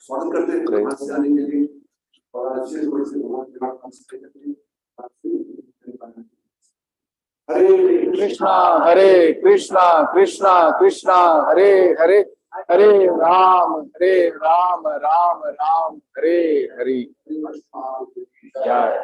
स्वागत करते हैं यहाँ से आने के लिए और अच्छे थोड़े से हरे कृष्णा कृष्णा कृष्णा हरे हरे हरे राम राम राम हरे हरे। जय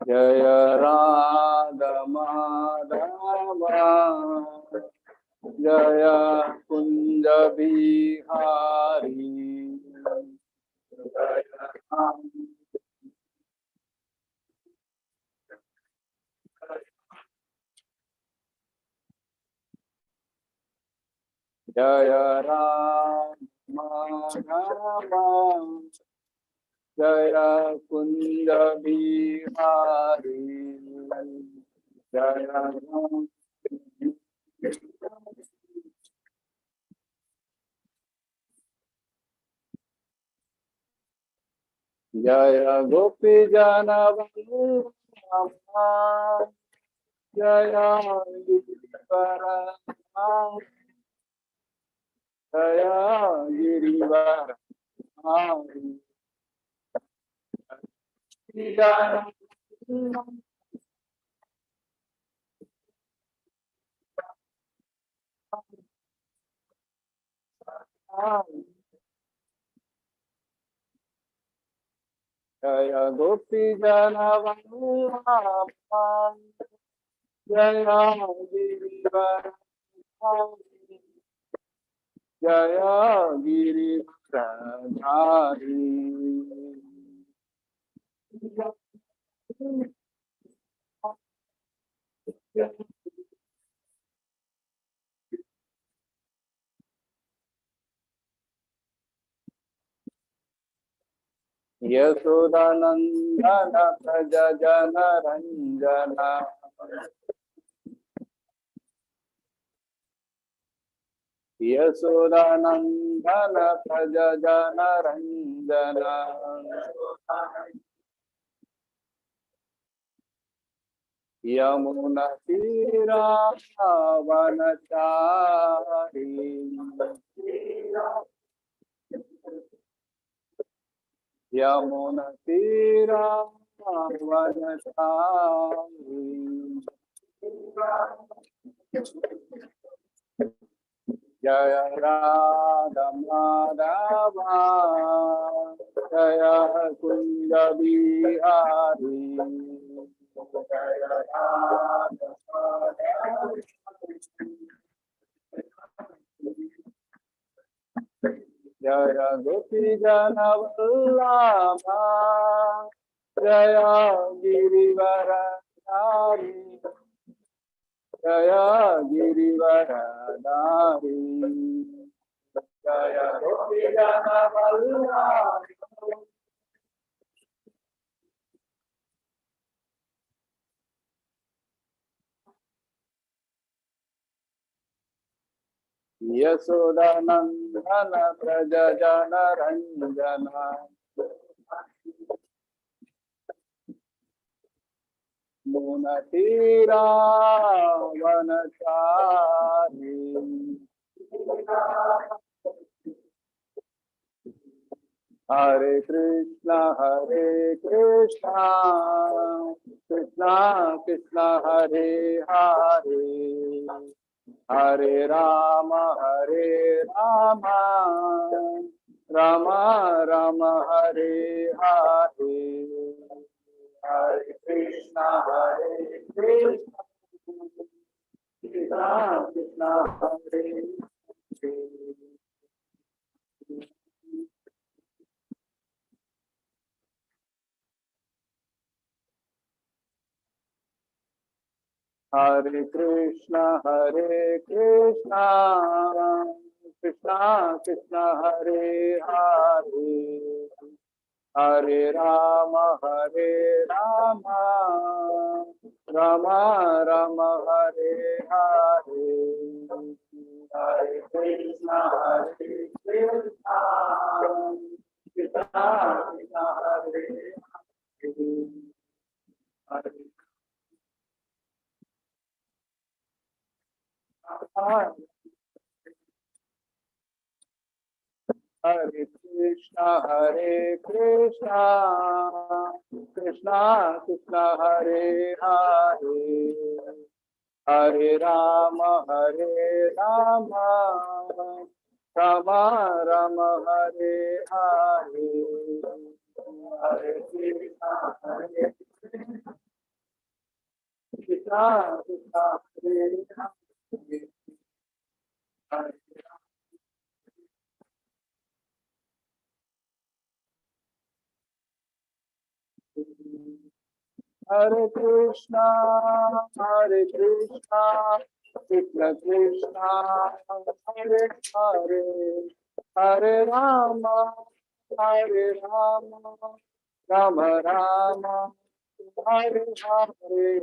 जय राधा माधव जय कुंज बिहारी जय राम माधव जय कुंज बिहारी जय राम जय गोपी जन वल्लभ जय गिरिवर जय गिरिवर जय गोपी जन वल्लभ जय गिरिवर जय गिरिधारी यशोदानंदन प्रज जन रंजन यशोदानंदन प्रज जन रंजन यमुना तीरावनचारी यमुना तीरावनचारी जय राधा माधव जय कुंज बिहारी जय राधा जय गोपी जन वल्लभ जय Girivar Jaya Girivaradari Jaya Gopijana Vallabha Yasodanandana Prajajana Ranjana Munatira Vanachari Hare Krishna Krishna Krishna Hare Hare Hare Rama Rama Rama Hare Hare Hare Krishna Krishna Krishna Hare Hare Krishna Krishna Krishna Hare Hare Hare Rama Rama Rama Hare Hare Hare Krishna Krishna Krishna Krishna Hare Hare Hare Krishna Krishna Krishna Hare Hare Hare Rama Rama Rama Hare Hare Hare Krishna Krishna Krishna Hare Hare Hare Krishna Krishna Krishna Hare Hare Hare Rama Rama Rama Hare Hare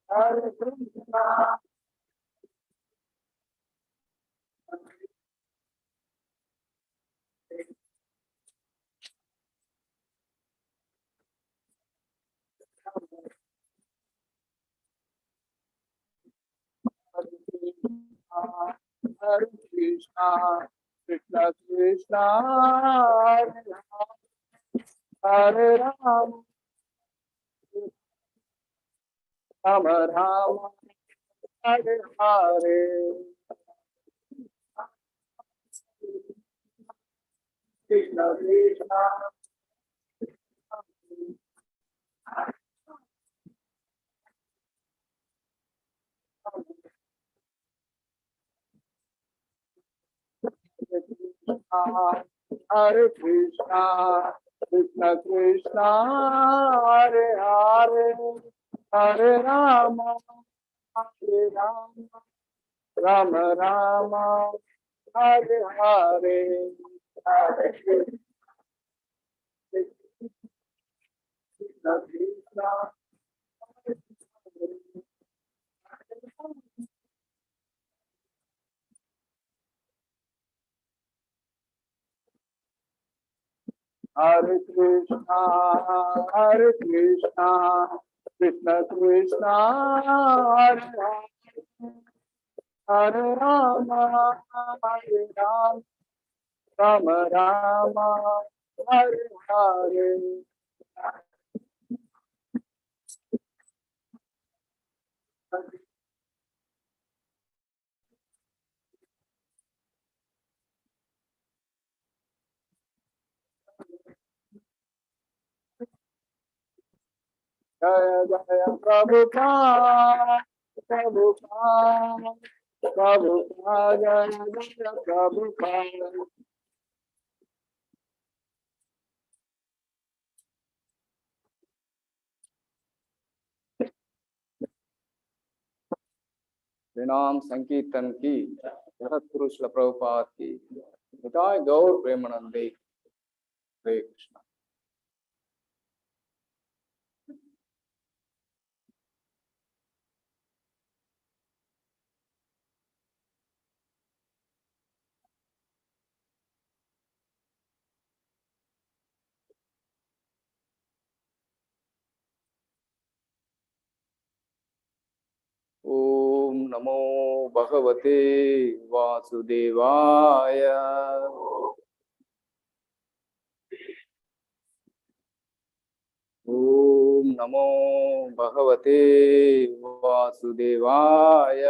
Hare Krishna Hare Krishna Krishna Krishna Hare Rama Rama Rama Hare Hare Krishna Krishna Hare Krishna Krishna Krishna Hare Hare Hare Rama Rama Rama Hare Hare Hare Krishna Krishna Hare Krishna Krishna Krishna Hare Hare Rama Rama Rama Hare Hare Jaya Jaya Prabhupada Jaya Jaya Prabhupada प्रणाम संकीर्तन की जगत गुरु श्रील प्रभुपाद की निताय गौर प्रेमानंदे। हरे कृष्ण। ओम नमो भगवते वासुदेवाय। ओम नमो भगवते वासुदेवाय।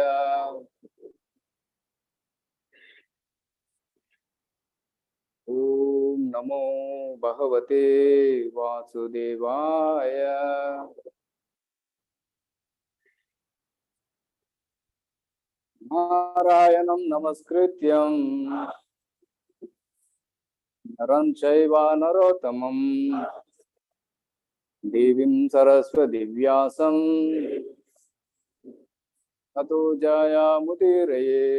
ओम नमो भगवते वासुदेवाय। नारायणं नमस्कृत्यं नरं चैव नरोत्तमं देवीं सरस्वतीं व्यासं ततो जयमुदीरये।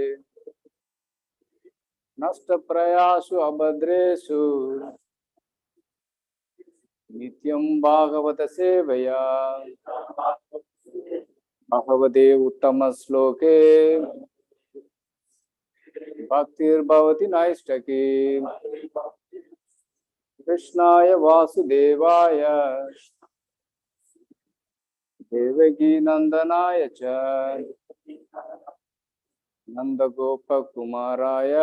नष्टप्रयासु अभद्रेषु नित्यं भागवत सेवया भगवते उत्तम श्लोके भक्तिर्भवति नैष्ठकी। कृष्णाय वासुदेवाय देवकी नंदनाय च नंदगोपकुमाराय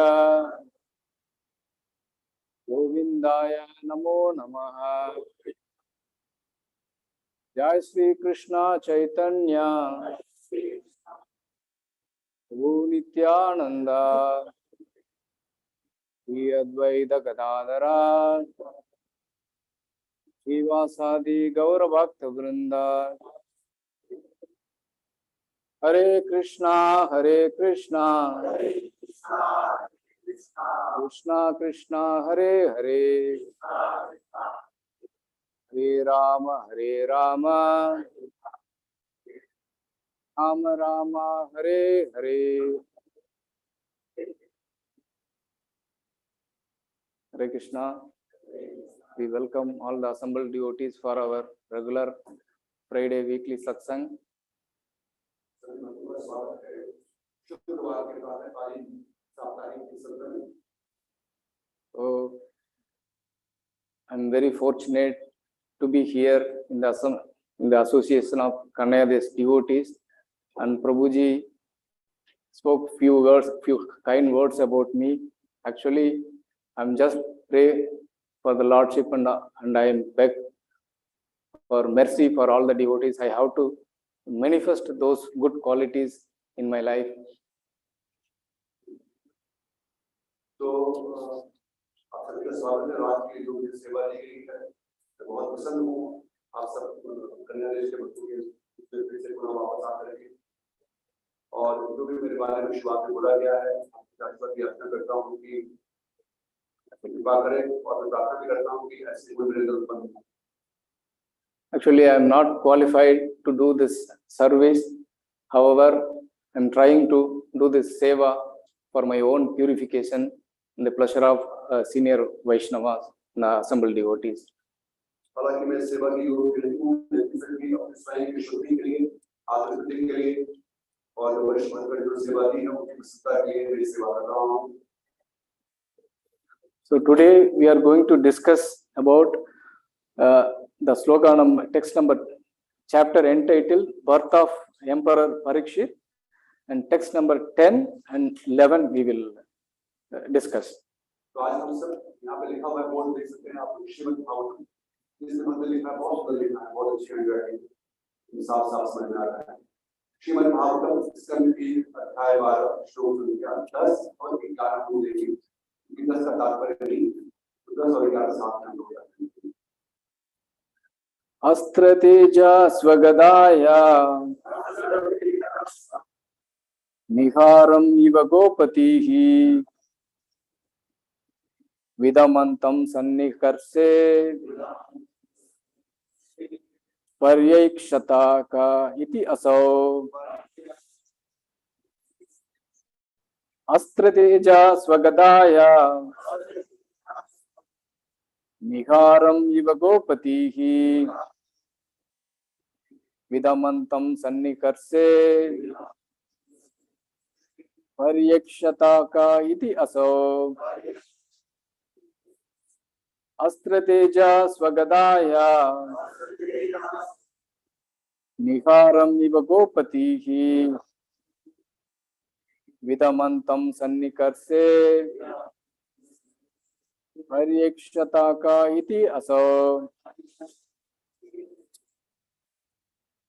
गोविंदाय नमो नमः। जय श्री कृष्ण चैतन्य प्रभु नित्यानंद श्री अद्वैत गदाधर श्रीवासादि गौर भक्त वृंद। हरे Krishna Krishna Krishna Hare Hare Hare Ram Ram Ram Hare Hare. Hare Krishna. We welcome all the assembled devotees for our regular Friday weekly satsang. So, I'm very fortunate to be here in the association of Kannada's devotees, and Prabhuji spoke few kind words about me. Actually, I'm just pray for the Lordship and I am beg for mercy for all the devotees. I have to manifest those good qualities in my life. तो आप सबका स्वागत है। आज की जो सेवा दी गई है बहुत प्रसन्न हूँ। आप सब कन्या देश के बच्चों के से पुनः वापस आ करेंगे और जो भी मेरे बारे में शुरुआत में बोला गया है आपकी याचना करता हूँ कि कृपा करें और मैं प्रार्थना भी करता हूँ कि ऐसे कोई मेरे अंदर उत्पन्न हो। Actually, I am not qualified to do this service. However, I am trying to do this seva for my own purification and the pleasure of senior Vaishnavas and assembled devotees. हालांकि मैं सेवा की योग्य नहीं हूँ, लेकिन फिर भी अपने स्वयं की शुद्धि के लिए, आत्मशुद्धि के लिए और वरिष्ठ मंडल जो सेवा दी है उनकी प्रसन्नता के लिए मेरी सेवा कर रहा हूँ। So today we are going to discuss about the sloka text number chapter entitled Birth of Emperor Parikshit, and text number 10 and 11 we will discuss. तो आज हम सब यहाँ पे लिखा हुआ है, बोर्ड देख सकते हैं आप, श्रीमद् भागवतम इसमें मतलब लिखा है, बहुत सुंदर लिखा है, बहुत अच्छी हैंडराइटिंग, साफ साफ समझ में आ रहा है। श्रीमद् भागवतम स्कंद 3 अध्याय 12 श्लोक संख्या 10 और 11 को देखिए। 10 का तात्पर्य नहीं, 10 और 11 साथ में हो जाते हैं। अस्त्र तेजा स्वगदाया निहारम इव गोपतिः विदमन्तं सन्निकर्षे पर्यैक्षता का इति असौ। अस्त्र तेजा स्वगदाया निहारं इव गोपतिः विदमन्तं सन्निकर्षे पर्यक्षता का इति असौ अस्त्र तेजा स्वगदाया निहारं इव गोपतिः विदमन्तं सन्निकर्षे पर्यक्षता का इति असौ.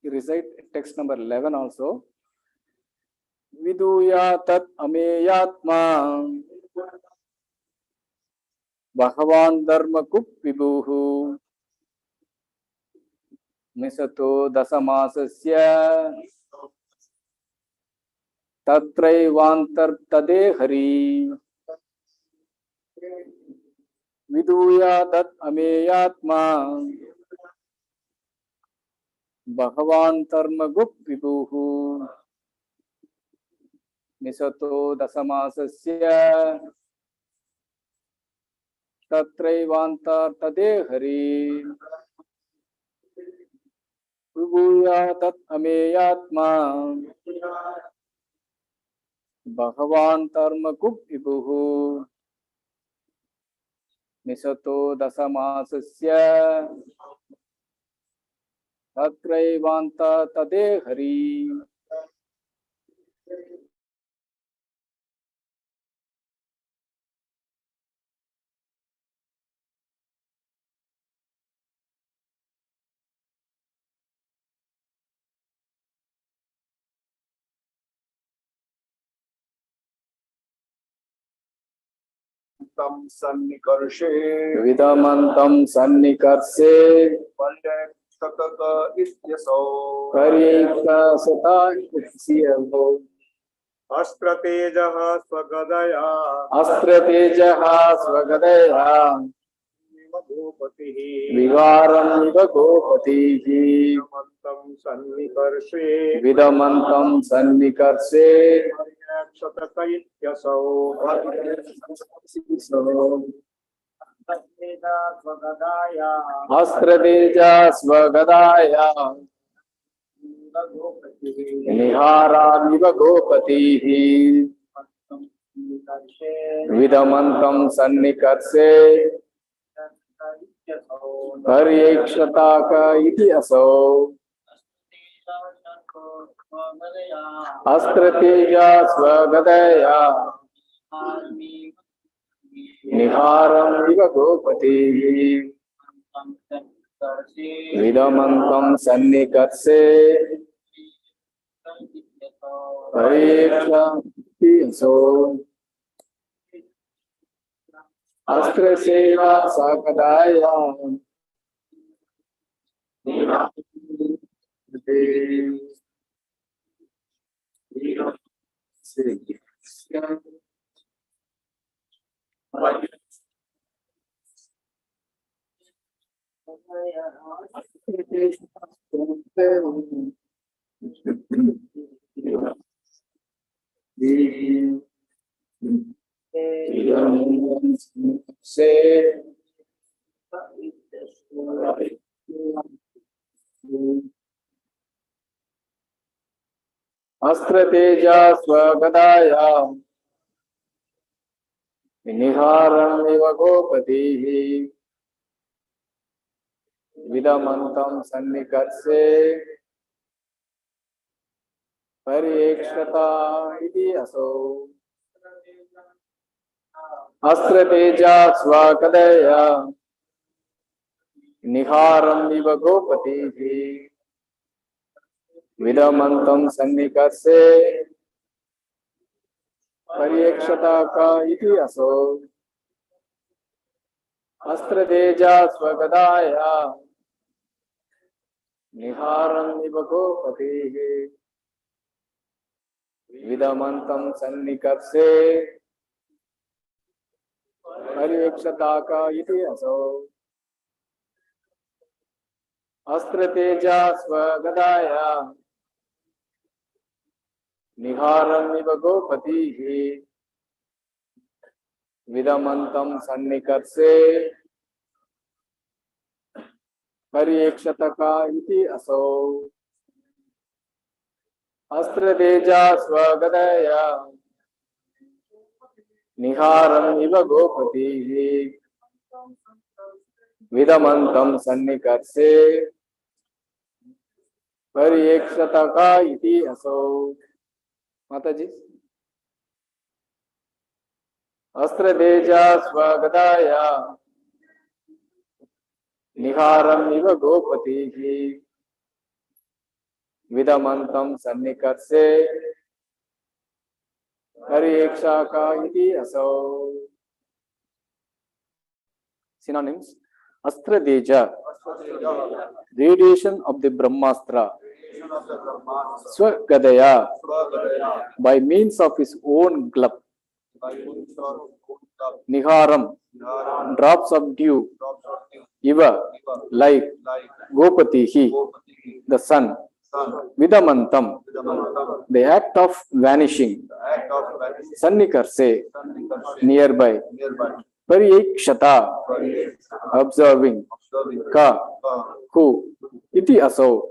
Recite text number 11 also. Viduya tat ameyatma Bhagavan dharma kup vibhuhu misato dasamasasya tatraivantar tade hari. Viduya tat ameyatma Bhagavan dharma kup vibhuhu misato dasamasasya tatraivantar tade hari. Vibhuya tat ameyatma Bhagavan dharma kup vibhuhu misato dasamasasya tatraivantar tade hari. तम सन्निकर्षे विदमन्तं सन्निकर्षे पर्यक्षतक इत्यसौ पर्यक्षता इत्यसौ अस्त्र तेजः स्वगदया अस्त्र तेजः स्वगदया गोपतिः विवारम् इव गोपतिः विदमन्तं सन्निकर्षे विदमन्तं सन्निकर्षे पर्यक्षतक इत्यसौ अस्त्र तेजः स्वगदाया निहारामिव गोपतिः विदमन्तं सन्निकर्षे पर्यक्षता का इति असौ अस्त्र तेजः स्वगदया निहारम् इव गोपतिः विदमन्तं सन्निकर्षे पर्यक्षति असौ अस्त्र सेवा साकदाया से अस्त्र तेजः स्वगदाया निहारम् इव गोपतिः विदमन्तं सन्निकर्षे पर्यक्षता इति असौ अस्त्र तेजः स्वगदया निहारम् इव गोपतिः विदमन्तं सन्निकर्षे पर्यक्षता का इति असौ अस्त्र तेजः स्वगदाया निहारम् इव गोपतिः विदमन्तं सन्निकर्षे पर्यक्षता का इति असौ अस्त्र तेजः स्वगदाया निहारम् इव गोपतिः vidamantam sannikarse paryekshataka iti asau astradeja swagadaya niharam iva gopati vidamantam sannikarse paryekshataka iti asau. Mataji. Astradeja swagadaya niharam iva gopati vidamantam sannikarse paryekshataka iti asau. Synonyms: Astradeja, radiation of the Brahmastra, Swagadaya, by means of his own glove, Niharam, drops of dew, Iva, like Gopatihi, the sun, Vidamantam, the act of vanishing, Sannikarse, nearby, Pariyekshata, observing, Ka, who, Iti Asau,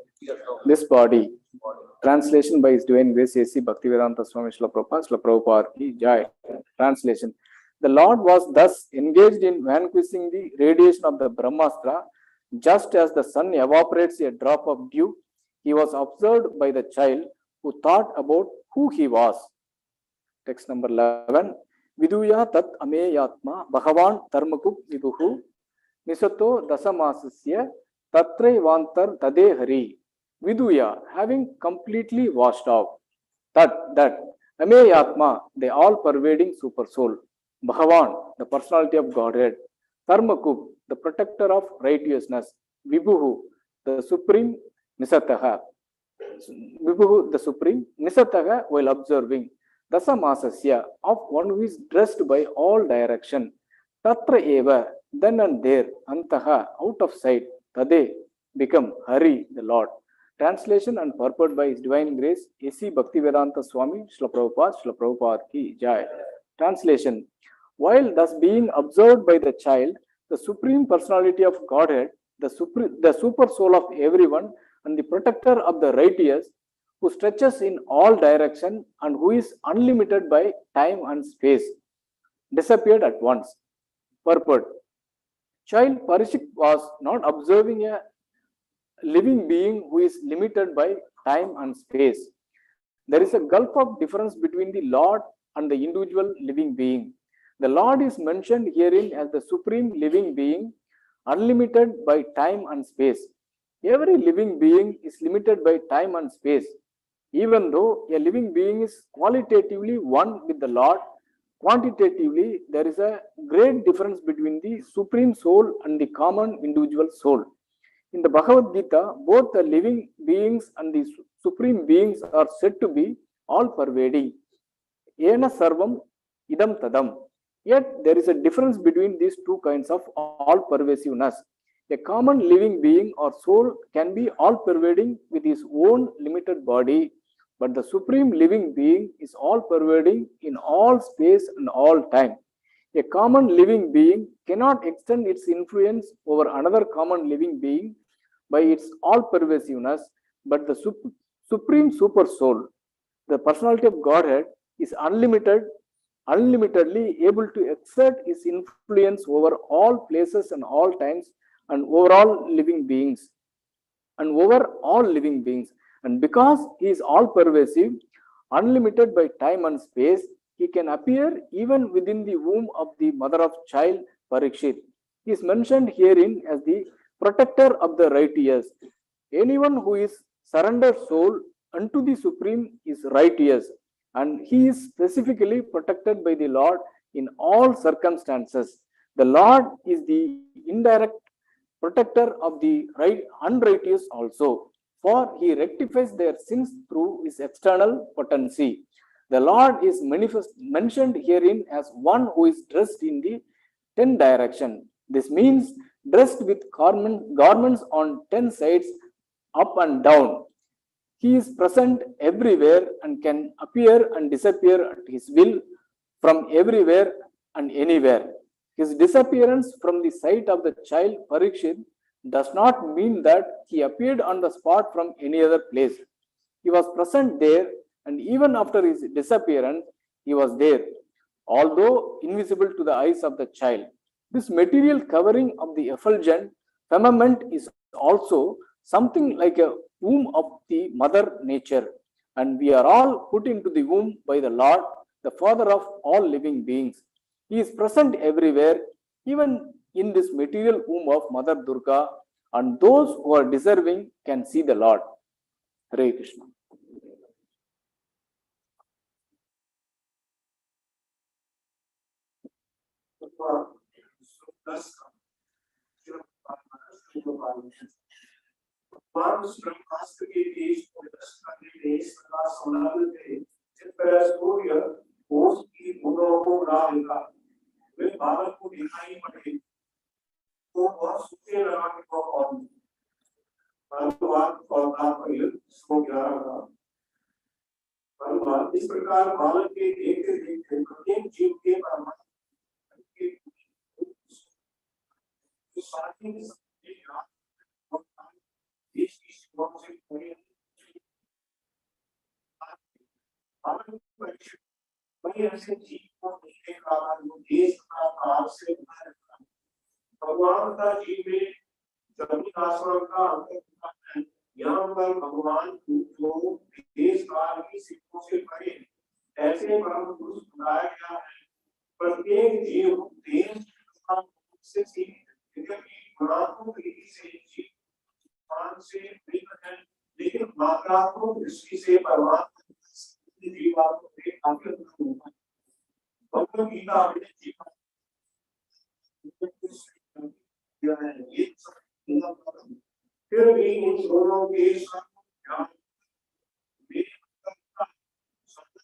this body. Translation by His Divine Grace A.C. Bhaktivedanta Swami Prabhupada ki Jai. Translation: The Lord was thus engaged in vanquishing the radiation of the Brahmastra, just as the sun evaporates a drop of dew. He was observed by the child who thought about who he was. Text number 11. Viduya tat ameyatma bhagavan dharmakuk vibuhu nisato dasamasasya tatraivantar tade hari. Viduya, having completely washed off, that ameyatma, the all-pervading super soul, Bhagavan, the personality of Godhead, Dharmakuk, the protector of righteousness, Vibhuhu, the supreme Nisataha, Vibhuhu, the supreme Nisataha, while observing, Dasamasasya, of one who is dressed by all direction, Tatra eva, then and there, Antaha, out of sight, Tade, become Hari, the Lord. Translation and purport by His Divine Grace A.C. Bhaktivedanta Swami Prabhupada ki Jai. Translation: While thus being observed by the child, the supreme personality of Godhead, the super soul of everyone, and the protector of the righteous, who stretches in all direction and who is unlimited by time and space, disappeared at once. Purport: Child Parishik was not observing a living being who is limited by time and space. There is a gulf of difference between the Lord and the individual living being. The Lord is mentioned herein as the supreme living being, unlimited by time and space. Every living being is limited by time and space. Even though a living being is qualitatively one with the Lord, quantitatively there is a great difference between the supreme soul and the common individual soul. In the Bhagavad Gita, both the living beings and the supreme beings are said to be all-pervading. Ena sarvam idam tadam. Yet there is a difference between these two kinds of all-pervasiveness. A common living being or soul can be all-pervading with his own limited body, but the supreme living being is all-pervading in all space and all time. A common living being cannot extend its influence over another common living being by its all-pervasiveness, but the supreme super soul, the personality of Godhead, is unlimitedly able to exert its influence over all places and all times and over all living beings. And because he is all-pervasive, unlimited by time and space, he can appear even within the womb of the mother of child Parikshit. He is mentioned herein as the protector of the righteous. Anyone who is surrendered soul unto the Supreme is righteous, and he is specifically protected by the Lord in all circumstances. The Lord is the indirect protector of the unrighteous also, for he rectifies their sins through his external potency. The Lord is mentioned herein as one who is dressed in the 10 direction. This means dressed with garments on 10 sides, up and down. He is present everywhere and can appear and disappear at his will from everywhere and anywhere. His disappearance from the sight of the child Parikshit does not mean that he appeared on the spot from any other place. He was present there, and even after his disappearance, he was there, although invisible to the eyes of the child. This material covering of the effulgent firmament is also something like a womb of the mother nature, and we are all put into the womb by the Lord, the Father of all living beings. He is present everywhere, even in this material womb of Mother Durga, and those who are deserving can see the Lord. Hare Krishna. ब्रह्मास्त्र के देश को दर्शन के देश का सोनाल थे जिस तरह सूर्य ओस की बूंदों को उड़ा देता वे बादल को दिखाई पड़े तो वह सूखे लगा के कौन अनुवाद और तात्पर्य श्लोक 11 का अनुवाद इस प्रकार बालक के देखते देखते प्रत्येक जीव के परमात्मा के जो साथी में देश की शिवाओं से परे वही ऐसे जीव को देखने का जो देश का काल से बाहर भगवान का जीव में जमीन आसमान का अंतर है। यहाँ पर भगवान को देश काल की सीमाओं से परे ऐसे परम पुरुष बनाया गया है। प्रत्येक जीव देश से सीमित गुणात्मक रीति से जीव से भिन्न है, लेकिन मात्रात्मक दृष्टि से परमात्मा जीवात्मा के काफी होता है। भगवद गीता में जीवन फिर भी इन दोनों के ज्ञान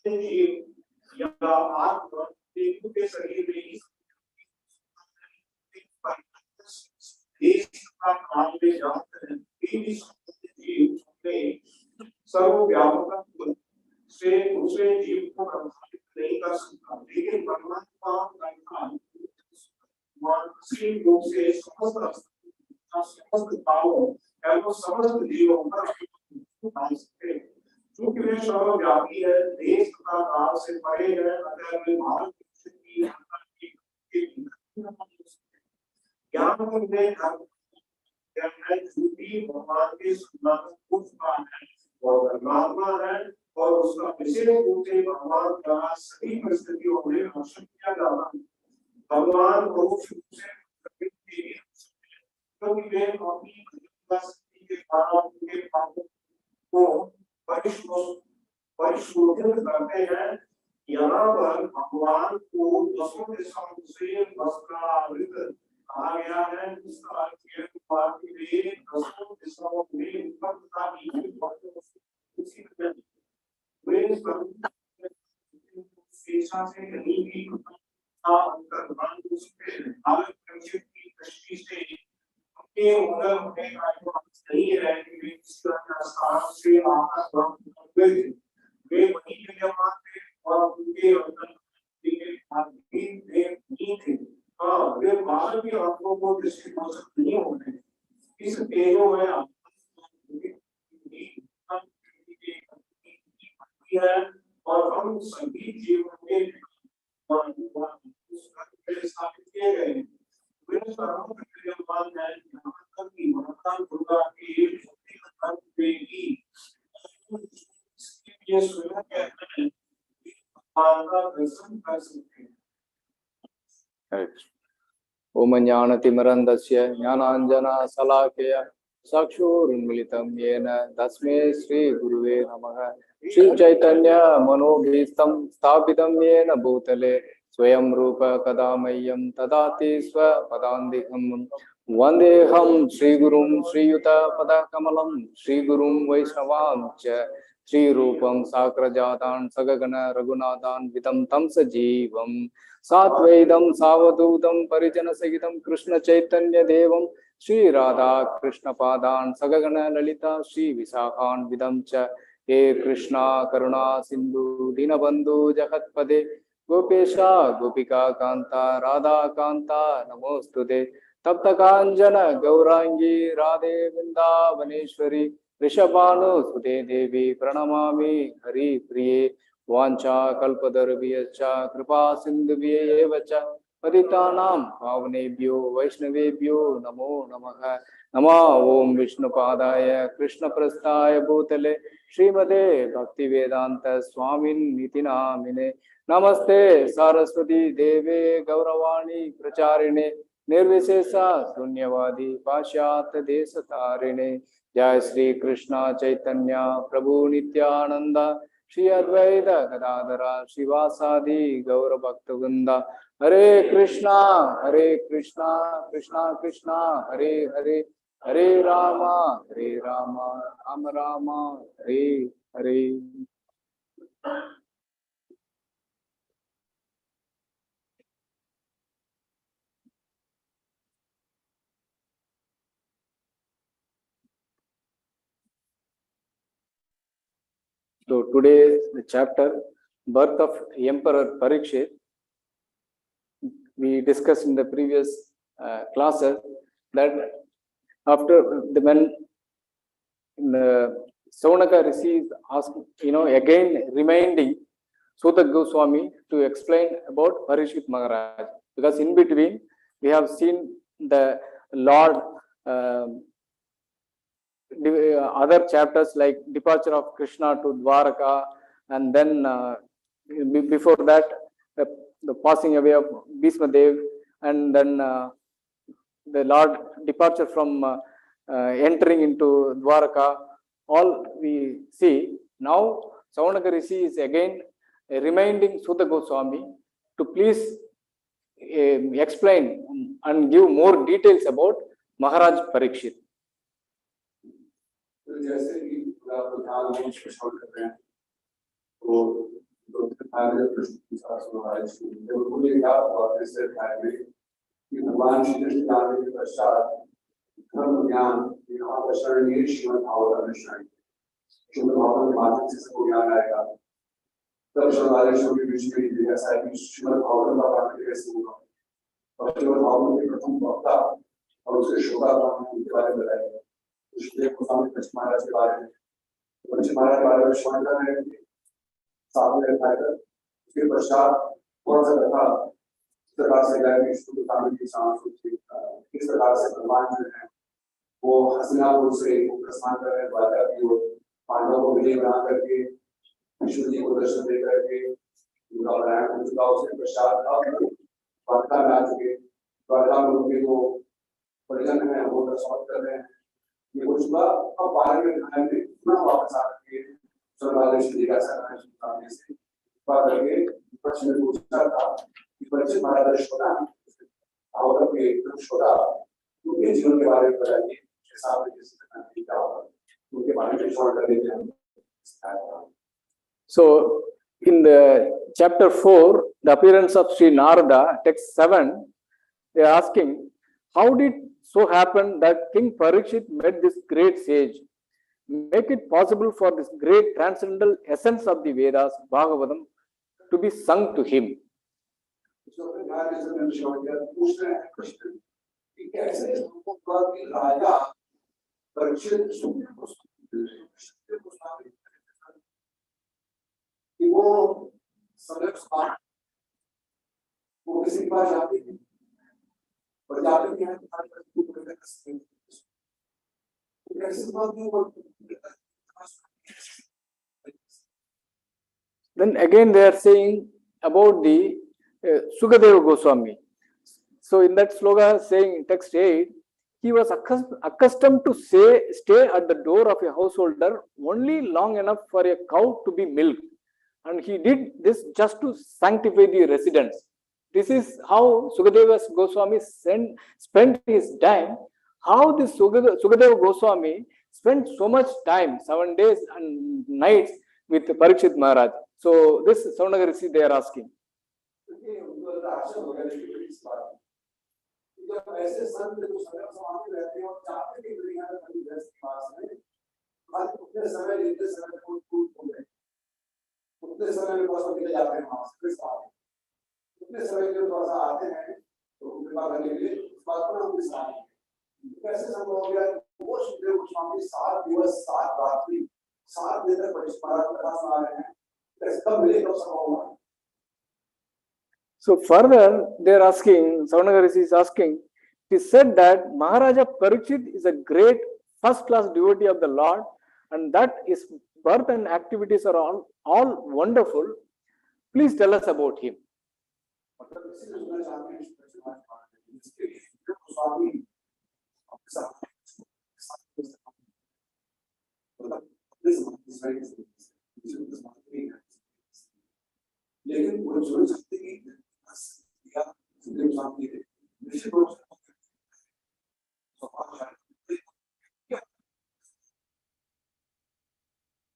जीव या आत्मा के शरीर में सर्वव्यापक से दूसरे जीव को प्रभावित नहीं कर सकता, लेकिन परमात्मा मानसिक रूप से समस्त भावों एवं समस्त जीवों पर डाल सकते हैं। क्योंकि वे सर्वव्यापी है, देश तथा काल से परे है, अतः वे भारत ज्ञान झूठी भगवान के है और परमात्मा है और उसका विशेष रूप से भगवान द्वारा सभी परिस्थितियों में रक्षण किया जाता है। भगवान परोक्ष रूप से क्योंकि वे अपनी शक्ति के द्वारा उनके पापों को परिशोधित करते हैं। यहाँ पर भगवान को दसों दिशाओं से वस्त्रावृत कहा गया है, जिसका अर्थ है कि वे दसों दिशाओं में उपस्थित वे स्वेच्छा से कहीं भी अंतर्धान हो सकते हैं। भारत परिषद की दृष्टि से उनके उन्नत होने का जो अर्थ नहीं है कि वे किसी स्थान से आकर वे वहीं विद्यमान थे और उनके अंदर नहीं थे। हाँ, वे बाहर की आंखों को दृष्टिगोचर नहीं होते। इस तेजो में है और हम सभी जीवों के स्थापित किए गए हैं। वे सर्वव्यापी है, यहाँ तक कि माता दुर्गा के धर्म पे भी ये स्वयं कहते हैं कि भगवान का दर्शन कर सकते हैं। ओम ज्ञानतिमिरन्धस्य ज्ञानाञ्जना शलाकया चक्षुरुन्मीलितं येन तस्मै श्री गुरुवे नमः। श्री चैतन्य मनोभीष्टं स्थापितं येन भूतले स्वयं रूप कदा मह्यं ददाति स्वपदान्तिकं। वन्देऽहं श्रीगुरुं श्रीयुतपदकमलं श्रीगुरुं वैष्णवांश्च श्रीरूपं साग्रजातान् सगगण रघुनाथान् वितं तं सजीवं साद्वैतं सावधूतं परिजनसहितं कृष्ण चैतन्य देवं श्री राधा कृष्ण पादान् सगगण ललिता श्री विशाखान् विदं च। हे कृष्णा करुणा सिंधु दीनबंधु जगत्पदे गोपेशा गोपिका कांता राधा कांता नमोस्तुते तप्त कांचन गौरांगी राधे वृंदावनेश्वरी वृषभानुसुते देवी प्रणमामि हरि प्रिये वाञ्छा कल्पतरुभ्यश्च कृपा सिन्धुभ्यः एव च पतितानां पावनेभ्यो वैष्णवेभ्यो नमो नमः नमः ओम विष्णुपादाय कृष्णप्रस्थाय भूतले श्रीमते भक्तिवेदांत स्वामिन्निति नामिने नमस्ते सरस्वती देवे गौरवाणी प्रचारिणे निर्विशेष शून्यवादी पाश्चात्य देशतारिणे जय श्री कृष्ण चैतन्य प्रभु नित्यानंद श्री अद्वैत गदाधर शिवासादि गौर भक्तवृंद हरे Krishna Krishna Krishna Hare Hare Hare Ram Ram Ram Hare Hare. So today the chapter birth of Emperor Parikshit. We discussed in the previous classes that after when Saunaka Rishi is asking, again reminding Suta Goswami to explain about Parikshit Maharaj, because in between we have seen the Lord other chapters like departure of Krishna to Dwaraka, and then before that the passing away of Bhishma Dev, and then the Lord departure from entering into Dwaraka. All we see now. Saunaka Rishi is again reminding Suta Goswami to please explain and give more details about Maharaj Parikshit. जैसे कि प्रधान में श्रवण कर रहे हैं तो मुझे याद हुआ इससे पहले कि भगवान श्री कृष्ण जाने के पश्चात धर्म ज्ञान यहाँ पर शरणीय श्रीमद् भागवतम शरण श्रीमद् भागवतम के माध्यम से सबको ज्ञान आएगा तब शरणागत के बीच में ऐसा है कि श्रीमद् भागवतम का पाठ कैसे होगा और श्रीमद् भागवतम के प्रथम वक्ता और उसके श्रोता उनके बारे में बताएगा कृष्ण महाराज के बारे में महाराज के बारे में श्रवण कर रहे थे सामने रखा उसके पश्चात कौन सा कथा इस प्रकार से किस प्रकार से भगवान जो है वो हस्तिनापुर से प्रस्थान कर रहे हैं द्वारका की ओर पांडवों को विजय बना करके विष्णु जी को दर्शन दे करके उनका प्रयाण हो चुका। उसके पश्चात अब द्वारका में आ चुके द्वारका में उनके जो परिजन है वो दर्शन कर रहे हैं ये कुछ हुआ। अब बाहर में खाने में पुनः वापस आके स्वर्गवासी श्री का सामने से बात करके प्रश्न पूछा था कि परिचित महाराज श्रोता और के श्रोता उनके जीवन के बारे में बताइए जैसा आपने जैसे क्या होगा उनके बारे में श्रवण करने के लिए। So in the chapter 4, the appearance of Sri Narada, text 7, they are asking, how did so happen that King Parikshit met this great sage? Make it possible for this great transcendental essence of the Vedas, Bhagavatam, to be sung to him. Then again they are saying about the Sukadeva Goswami. So in that sloka saying text 8, he was accustomed to stay at the door of a householder only long enough for a cow to be milked, and he did this just to sanctify the residence. This is how Sukadeva Goswami spent his time. How this Sukadeva Goswami spent so much time, 7 days and nights, with Parikshit Maharaj. So this Saunaka Rishi they are asking. इतने समय के थोड़ा सा आते हैं तो कृपा करने के लिए इस बात पर हम विस्तार कैसे संभव हो गया? वो सुखदेव गोस्वामी 7 दिवस 7 रात्रि 7 दिन तक परिष्कार कथा सुना रहे हैं, कैसे कब मिले कब संभव हुआ? So further, they are asking, Savanagari is asking, it is said that Maharaja Parikshit is a great first-class devotee of the Lord, and that his birth and activities are all wonderful. Please tell us about him.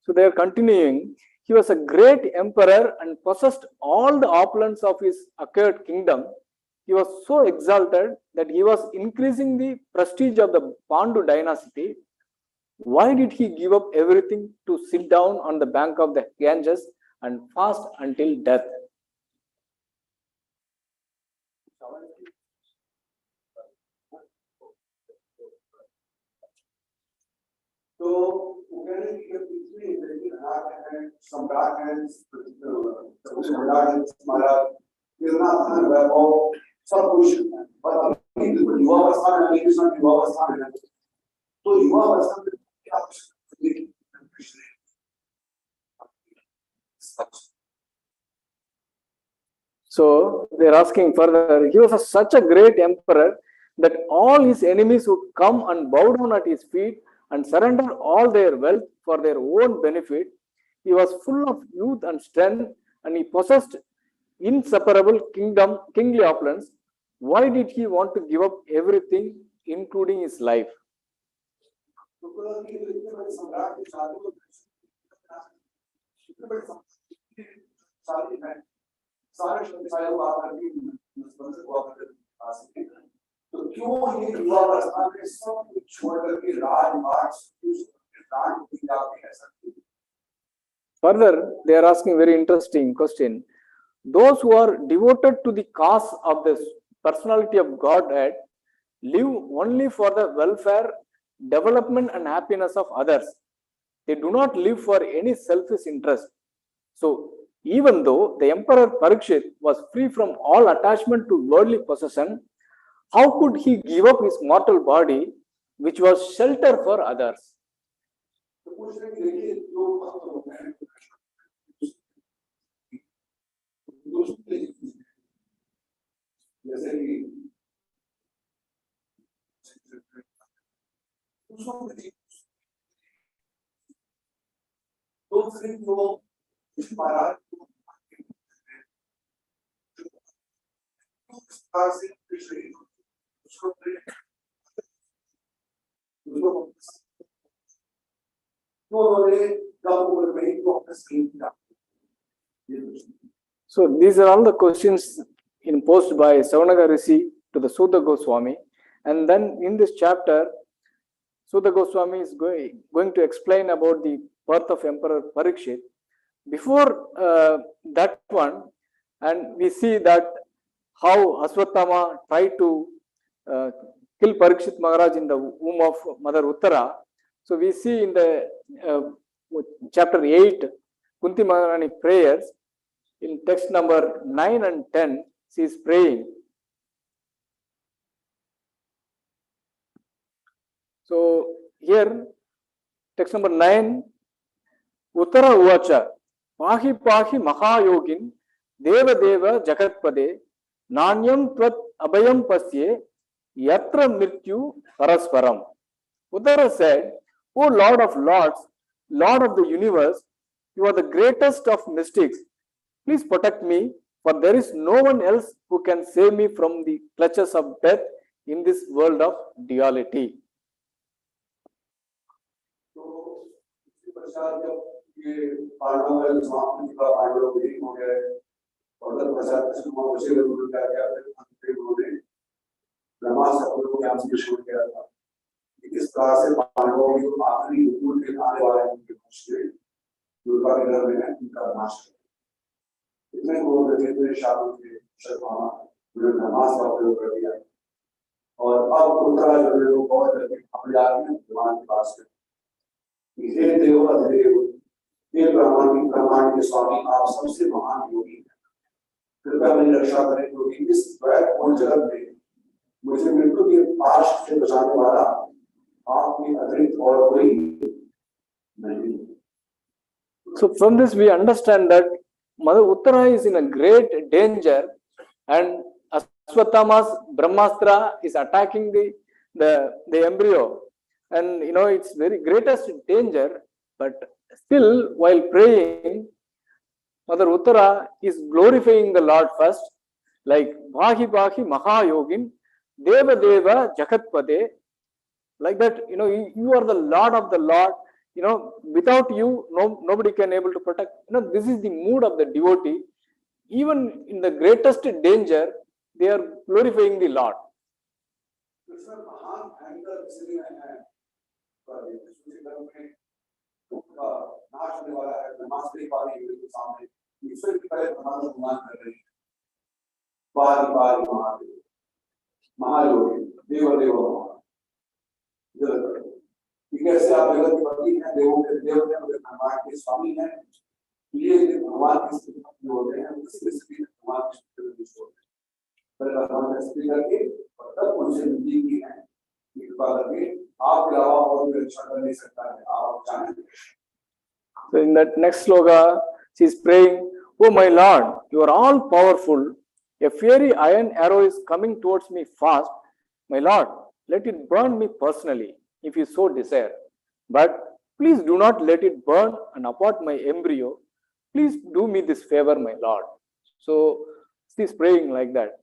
So they are continuing. He was a great emperor and possessed all the opulence of his acquired kingdom. He was so exalted that he was increasing the prestige of the Pandu dynasty. Why did he give up everything to sit down on the bank of the Ganges and fast until death? तो वो कह रहे हैं कि पृथ्वी है, सम्राट है, सम्राट है, महाराज कितना धन वैभव सब कुछ, पर अभी युवावस्था में नहीं, कृष्ण युवावस्था में है, तो युवावस्था में क्या So they are asking further, he was such a great emperor that all his enemies would come and bow down at his feet and surrender all their wealth for their own benefit. He was full of youth and strength, and he possessed inseparable kingly opulence. Why did he want to give up everything, including his life? तो क्यों ये युवावस्था में सब कुछ छोड़ करके राजमार्ग प्राण को त्याग कर सकते? Further, they are asking very interesting question. Those who are devoted to the cause of the personality of Godhead live only for the welfare, development and happiness of others. They do not live for any selfish interest. So, even though the Emperor Parikshit was free from all attachment to worldly possession, how could he give up his mortal body, which was shelter for others? So these are all the questions posed by Savanaga Rishi to the Sudha Goswami, and then in this chapter, Sudha Goswami is going to explain about the birth of Emperor Parikshit. Before that one, and we see that how Aswatthama tried to kill Parikshit Maharaj in the womb of Mother Uttara. So we see in the chapter 8, Kunti Maharani prayers, in text number 9 and 10, she is praying. So here, text number 9, Uttara Uvacha, Pahi Pahi Mahayogin, Deva Deva Jagatpade, Nanyam Tvat Abhayam Pasye, Yatra Mrityu Parasparam. Uttara said, O Lord of Lords, Lord of the universe, you are the greatest of mystics. Please protect me, for there is no one else who can save me from the clutches of death in this world of duality. इस प्रकार से पांडवों की आखिरी युग के आने वाले उनके मुश्किल दुर्गा के घर में उनका नाश इतने लोग थे, इतने शामिल थे, शर्मा उन्होंने नमाज का प्रयोग कर दिया और अब उत्तरा जो है वो बहुत अपने आप में भगवान के पास है हे देव अधेव हे ब्रह्मांड के स्वामी आप सबसे महान योगी हैं कृपया मेरी रक्षा करें क्योंकि इस और जगत में मुझे मृत्यु के पाश से बचाने वाला आपके अतिरिक्त और कोई नहीं। So from this we understand that Mother Uttara is in a great danger and Aswatthama's Brahmastra is attacking the embryo, and it's very greatest danger, but still while praying Mother Uttara is glorifying the Lord first, like Bhahi Bhahi Mahayogin Deva Deva Jagatpade, like that, you are the Lord of the Lord, without you, nobody can able to protect. This is the mood of the devotee. Even in the greatest danger, they are glorifying the Lord. कैसे आप जगत के पति हैं देवों के देव हैं भगवान के स्वामी हैं ये भगवान की स्थिति में होते हैं इसकी स्थिति भगवान की स्थिति में होते हैं पर भगवान ने स्थिति करके और तब उनसे विनती की है कृपा करके आप के अलावा और कोई रक्षा कर नहीं सकता है आप जानें। So in that next sloka she is praying, oh my Lord, you are all powerful, a fiery iron arrow is coming towards me fast, my Lord, let it burn me personally if you so desire, but please do not let it burn and abort my embryo. Please do me this favor, my Lord. So she is praying like that.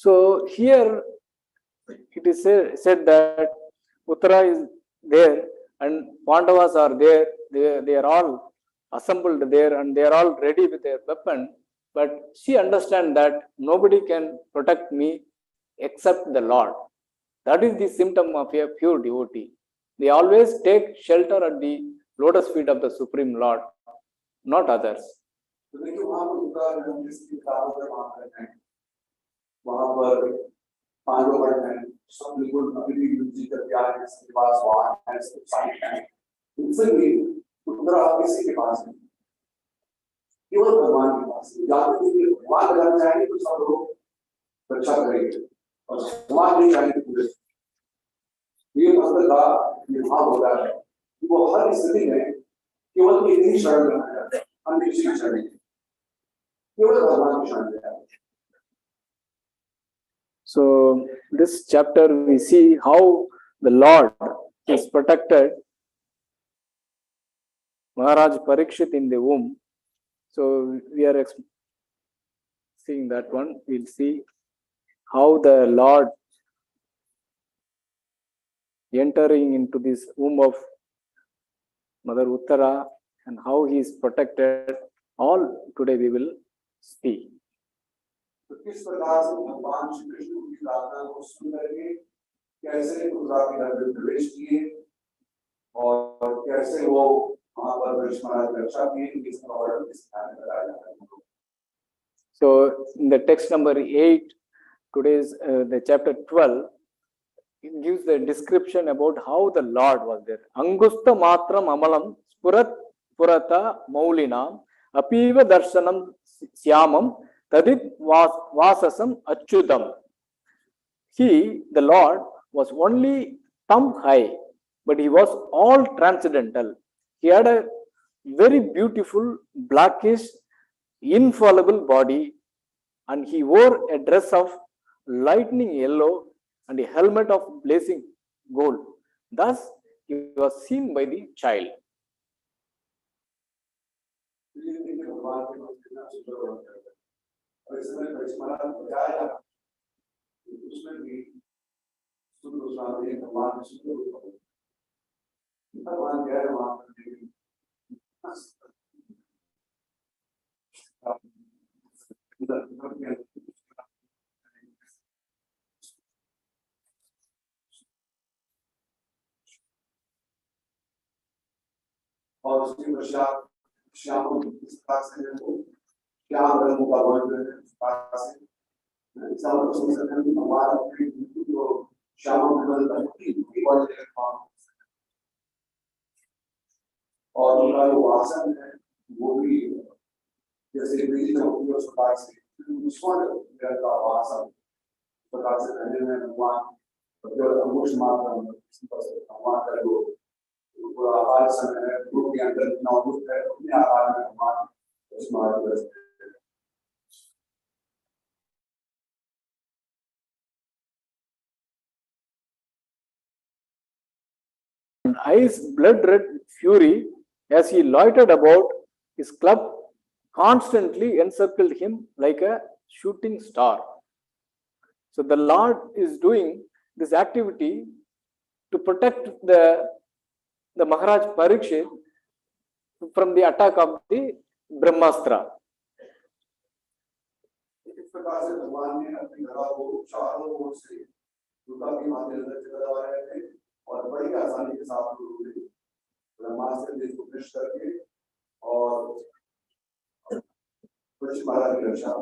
So here it is said that Uttara is there and Pandavas are there. They are all assembled there and they are all ready with their weapon. But she understands that nobody can protect me except the Lord. That is the symptom of a pure devotee. They always take shelter at the lotus feet of the Supreme Lord, not others. वहां पर पांडव हैं सब बिल्कुल अपनी युद्धि करके आ रहे हैं इसके पास वाहन है सब साइड है इनसे भी उत्तरा किसी के पास नहीं केवल भगवान के पास जाते हैं कि भगवान जाना चाहेंगे तो सब लोग रक्षा करेंगे और भगवान नहीं चाहेंगे तो ये भक्त का निर्भाव होता है कि वो हर स्थिति में केवल एक ही शरण में रहता है अन्य किसी की शरण नहीं केवल भगवान की शरण में है। So this chapter we see how the Lord is protected Maharaj Parikshit in the womb. So we are seeing that one. We'll see how the Lord entering into this womb of Mother Uttara and how he is protected. All today we will see. तो किस प्रकार से भगवान श्री कृष्ण की प्रार्थना को सुन करके कैसे उत्तरा के घर में प्रवेश किए और कैसे वो वहां पर कृष्ण की रक्षा की इसका वर्णन इस स्थान में कराया जाता है। So in the text number 8, today's the chapter 12, it gives the description about how the Lord was there. Angusta matram amalam spurat purata maulinam apiva darshanam syamam Tadit vasasam achyudam. He, the Lord, was only thumb high, but he was all transcendental. He had a very beautiful, blackish, infallible body, and he wore a dress of lightning yellow and a helmet of blazing gold. Thus, he was seen by the child. और इसमें परिस्मरण बजाया जाता है उसमें भी सुंदर स्वामी भगवान सुंदर भगवान कह रहे वहां पर और उसके पश्चात श्याम इस प्रकार से श्याम रंग का वर्ण है इस प्रकार से भगवान जो श्याम और उनका जो वासन है वो भी जैसे उस प्रकार से का वासन प्रकार से रहने में भगवान भगवान का जो आकार समय है गुरु के अंदर नवरूप है अपने आकार में भगवान उस मार्ग eyes blood red fury as he loitered about his club constantly encircled him like a shooting star. So the Lord is doing this activity to protect the Maharaj Parikshit from the attack of the Brahmastra. इस प्रकार से भगवान ने अपनी गदा को चारों ओर से दुर्गा के माथे अंदर चला रहे थे और बड़ी आसानी के साथ ब्रह्मास्त्र देश को नष्ट करके और कुछ महाराज की रक्षा।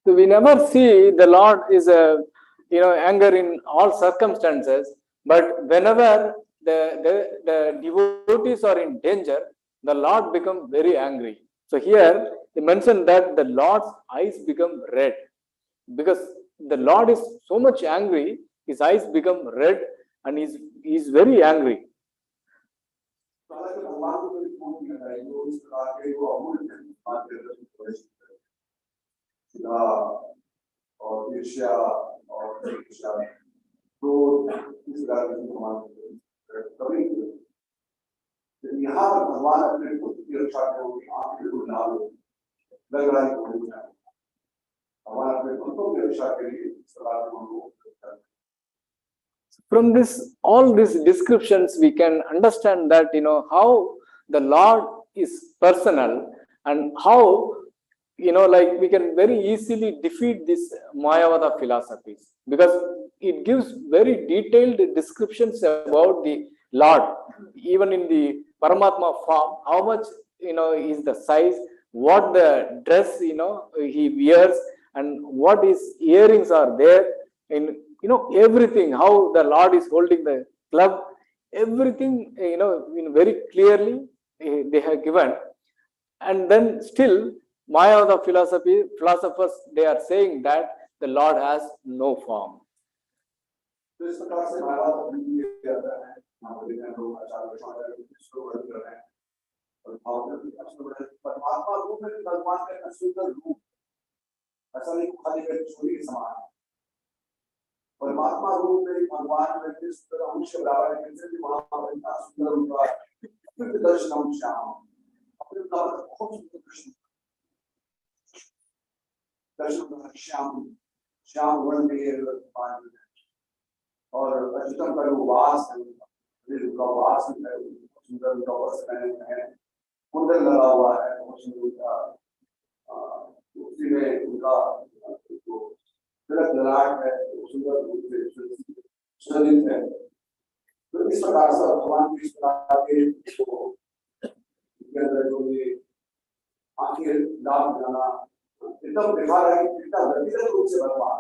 So we never see the Lord is anger in all circumstances, but whenever the devotees are in danger, the Lord becomes very angry. So here they mention that the Lord's eyes become red because the Lord is so much angry, his eyes become red and he is very angry. और ईर्ष्या और vrikasha तो इस प्रकार के भगवान कभी यहाँ पर भगवान अपने खुद की रक्षा करोगे आंखें को डाल लग रहा है भगवान अपने खुदों की रक्षा के लिए इस प्रकार के From this, all these descriptions, we can understand that how the Lord is personal and how like we can very easily defeat this Mayavada philosophies because it gives very detailed descriptions about the Lord, even in the Paramatma form, how much is the size, what the dress he wears, and what his earrings are there, in everything, how the Lord is holding the club, everything very clearly they have given, and then still Maya of the philosophers, they are saying that the Lord has no form. परमात्मा रूप में भगवान में जिस तरह अंश बराबर है कि वहां पर इतना सुंदर उनका दर्शन श्याम अपने बहुत सुंदर दर्शन श्याम श्याम वर्ण में और अच्युतम का जो वास है उनका वास है सुंदर उनका वस्त्र पहने हैं कुंडल लगा हुआ है बहुत सुंदर उनका उसी में उनका ललाट है सुंदर रूप से सुनित है तो इस प्रकार से भगवान की इस प्रकार के अंदर जो ये आखिर लाभ जाना एकदम दिखा रहा है कितना व्यक्तिगत रूप से भगवान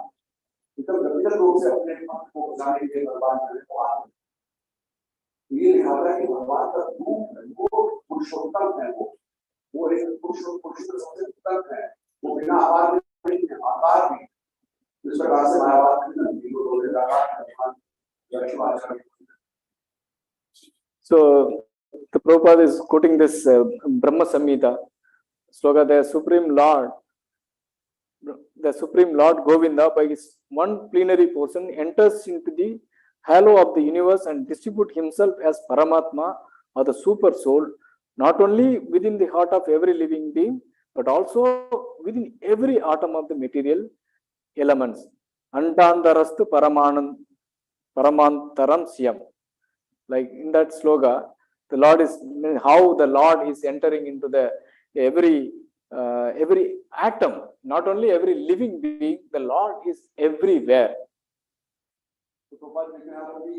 एकदम व्यक्तिगत रूप से अपने मन को बचाने के लिए भगवान ये दिखाता है कि भगवान का रूप है वो पुरुषोत्तम है वो एक पुरुषोत्तम सबसे उत्तम है वो बिना आकार नहीं है आकार भी इस प्रकार से So the Prabhupada is quoting this Brahma Samhita sloka. The Supreme Lord Govinda, by his one plenary portion, enters into the halo of the universe and distributes himself as Paramatma or the super soul, not only within the heart of every living being, but also within every atom of the material elements. Antandarastu paramantaram siyam. Like in that sloka, The Lord is, how the Lord is entering into the every atom, not only every living being, the Lord is everywhere. तो भगवान ने कहा कि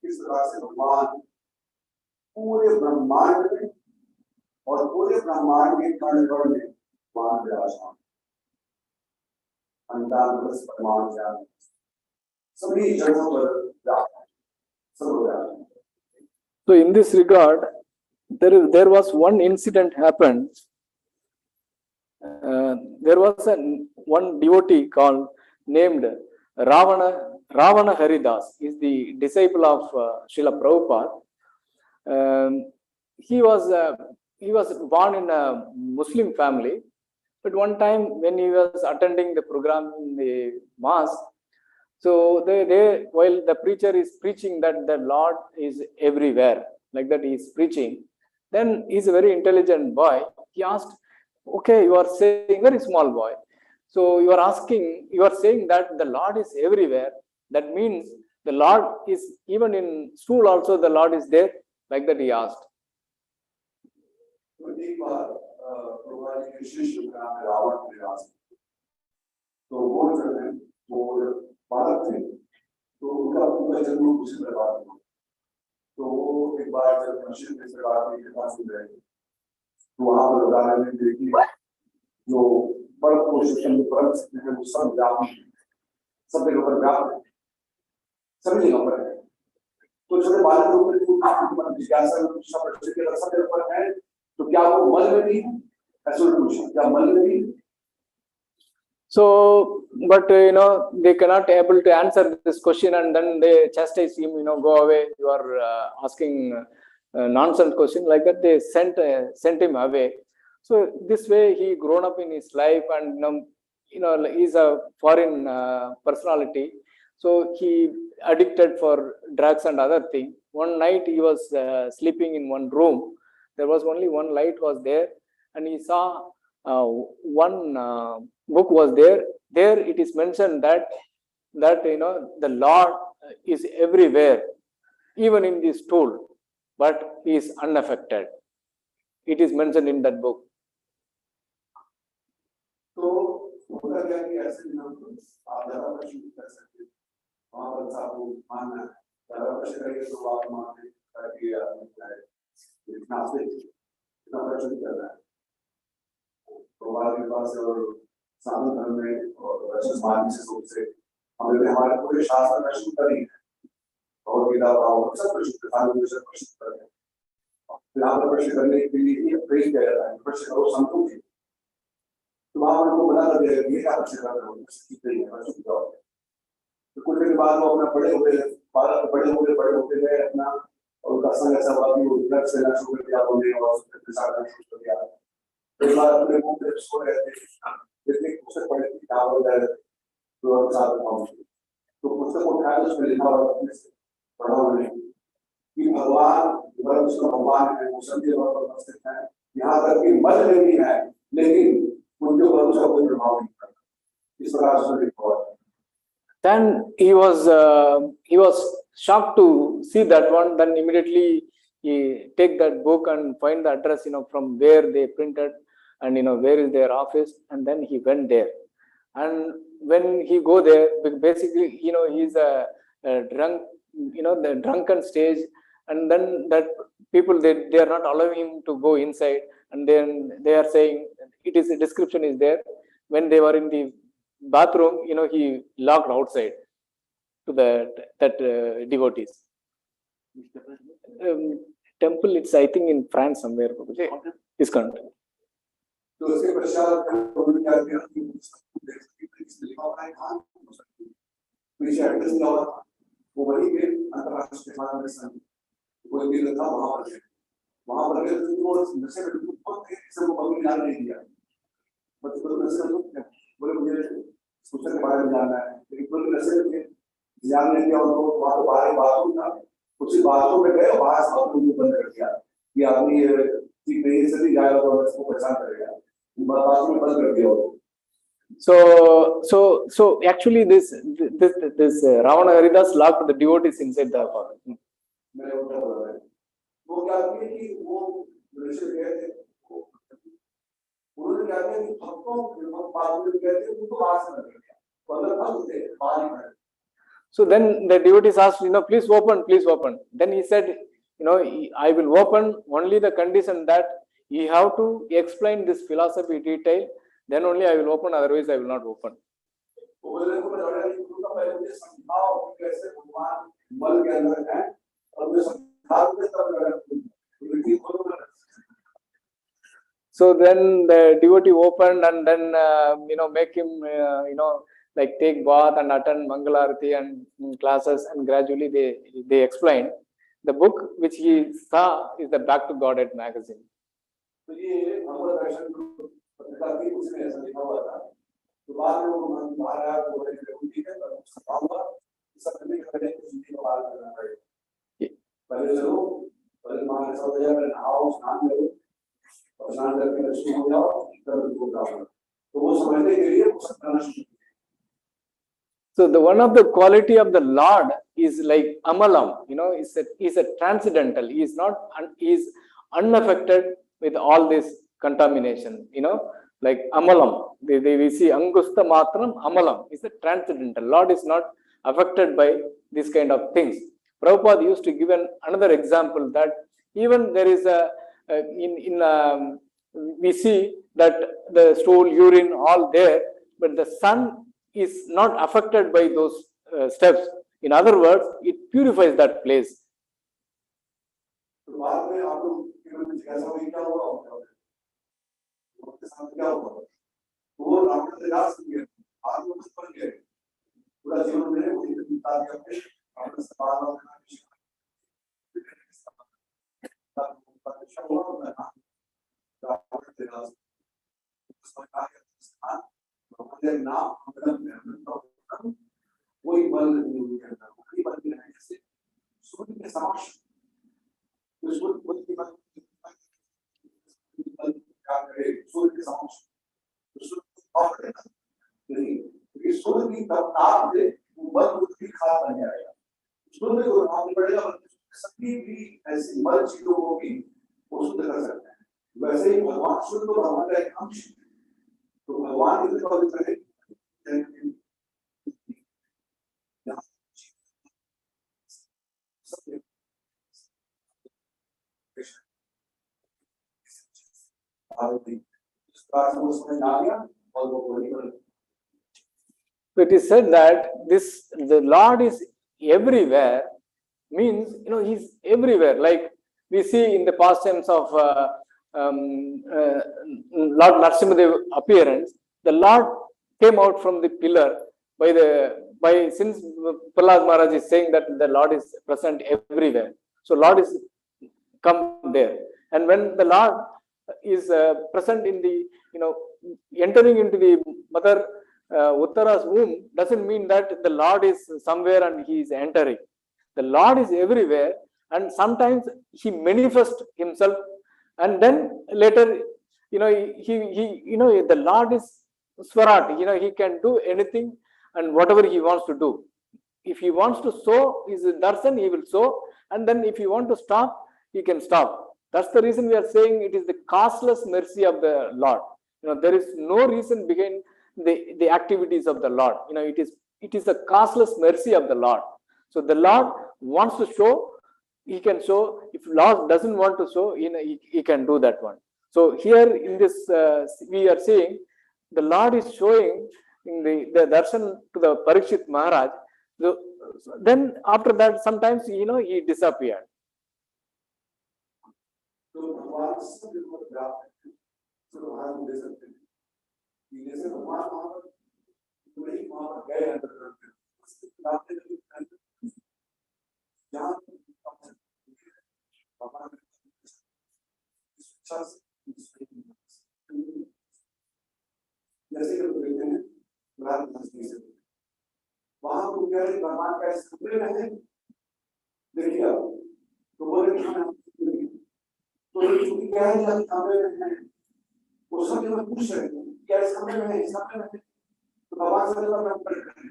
इस प्रकार से भगवान पूरे ब्रह्मांड में और पूरे ब्रह्मांड के कण-कण में भगवान विराजमान, अंडागुरस परमाणु ज्ञान सभी जगहों पर व्याप्त है, सर्वव्यापी. So in this regard, there was one incident happened. There was one devotee called named Ravana Haridas. He is the disciple of Srila Prabhupada. He was born in a Muslim family, but one time when he was attending the program in the mosque, so while the preacher is preaching that the Lord is everywhere, like that he is preaching, then he's a very intelligent boy. He asked, okay, you are saying, very small boy, so you are saying that the Lord is everywhere. That means the Lord is even in school also, the Lord is there, like that he asked. एक बार भगवान के शिष्य का नाम रावण विराज, तो वो जो है वो बालक थे, तो उनका पूरा जन्म उसी में रहा. तो वो एक बार जब कृष्ण के सरकार के पास गए, तो वहां पर राजा ने देखी जो बर्फ को सिस्टम पर सब व्यापी, सब जगह पर व्याप्त, सभी जगह पर है. तो छोटे बालकों को जिज्ञासा सब जगह पर है, तो क्या वो मल में भी ऐसा पूछा, क्या मल में भी? So, but they cannot able to answer this question, and then they chastise him, go away, you are asking nonsense question, like that they sent him away. So this way he grown up in his life, and he's a foreign personality, so he addicted for drugs and other things. One night he was sleeping in one room. There was only one light was there, and he saw one book was there. There it is mentioned that the Lord is everywhere, even in this stool, but he is unaffected. It is mentioned in that book. तो होता क्या कि ऐसे आप ज़्यादा प्रश्न कर सकते हैं, वहाँ पर आपको मानना है, ज़्यादा प्रश्न करेंगे तो आप मानते हैं कि इतना से इतना प्रश्न कर रहा है. तो हमारे पास और साधु धर्म में और वैसे समाज से सोच से हमारे पूरे शास्त्र प्रश्न करेंगे और गीता और सब प्रश्न करेंगे. यहाँ पर प्रश्न करने के लिए प्रेम किया जाता है, प्रश्न करो संतोष. तो वहाँ उनको बना दिया ये क्या प्रश्न कर रहे हो, प्रश्न जाओ. तो कुछ देर बाद वो अपना बड़े होते गए अपना, और उनका संग ऐसा हुआ कि वो ड्रग्स लेना शुरू कर दिया उन्होंने, और उसके साथ शुरू कर दिया. एक बार अपने मुंह पे सो रहे थे, जितने पुस्तक पढ़े थे किताब वगैरह तो साथ पहुंचे, तो पुस्तक उठाया तो उसमें लिखा हुआ अपने से पढ़ा उन्होंने कि भगवान है, वो सभी जगह पर उपस्थित है, यहाँ तक कि मल में भी है, लेकिन उनके ऊपर उसका कोई प्रभाव नहीं पड़ता. इस प्रकार से लिखा हुआ. Then he was shocked to see that one. Then immediately he take that book and find the address, from where they printed, and where is their office, and then he went there. And when he go there, basically he's a drunk, the drunken stage, and then that people they are not allowing him to go inside, and then they are saying the description is there. When they were in the bathroom, he locked outside to that devotees. Temple, it's I think in France somewhere. ISKCON. तो उसके पश्चात उन्होंने क्या किया कि पीछे address दिया हुआ था, वो वही के अंतरराष्ट्रीय माध्यम से कोई भी था वहाँ पर गए तो वो नशे में बहुत से वो बंद जान नहीं दिया, मतलब तो नशे में बोले मुझे पुस्तक के बारे में जानना है, लेकिन कोई नशे में ध्यान नहीं दिया. उनको वहाँ तो बाहर बाथरूम था, उसी बाथरूम में गए, बाहर बाथरूम को बंद कर दिया कि आदमी ठीक नहीं से भी जाएगा तो उसको पहचान करेगा. So actually this Ravana Haridas locked the devotees inside the मैं उधर हो रहा है वो क्या किया कि वो ऋषि गए थे उन्होंने क्या किया कि भक्तों पादुक गए थे उनको बाहर से लग गया तो अंदर भक्त थे बाहर ही खड़े. So then the devotees asked, please open, please open. Then he said, I will open only the condition that you have to explain this philosophy detail. Then only I will open, otherwise I will not open. So then the devotee opened and then, make him, like take bath and attend Mangalarati and classes, and gradually they explained. The book which he saw is the Back to Godhead magazine. So the one of the quality of the Lord is like amalam, is a transcendental. He is unaffected with all this contamination, like amalam. We see angusta matram amalam is a transcendental. Lord is not affected by this kind of things. Prabhupada used to give another example that even there is we see that the stool, urine, all there, but the sun is not affected by those steps. In other words, it purifies that place. वैसे ही भगवान शुद्ध तो भगवान का एक अंश तो भगवान इस पवित्र है So it is said that the Lord is everywhere, means he's everywhere. Like we see in the pastimes of Lord Narasimhadev appearance, the Lord came out from the pillar since Prahlad Maharaj is saying that the Lord is present everywhere. So Lord is come there, and when the Lord is present in the entering into the mother Uttara's womb, doesn't mean that the Lord is somewhere and he is entering. The Lord is everywhere, and sometimes he manifests himself, and then later, the Lord is Swarat. He can do anything and whatever he wants to do. If he wants to sow his darshan, he will sow, and then if he wants to stop, he can stop. That's the reason we are saying it is the causeless mercy of the Lord. There is no reason behind the activities of the Lord. It is the causeless mercy of the Lord. So the Lord wants to show, he can show. If Lord doesn't want to show, he can do that one. So here in this, we are seeing the Lord is showing in the darshan to the Parikshit Maharaj. So then after that, sometimes he disappeared. वहां को क्या है भगवान का स्मरण है देखिए तो बोले तो ये क्या है जब सामने है वो सब जब पूछ रहे हैं क्या सामने है तो भगवान से तो हम कर रहे हैं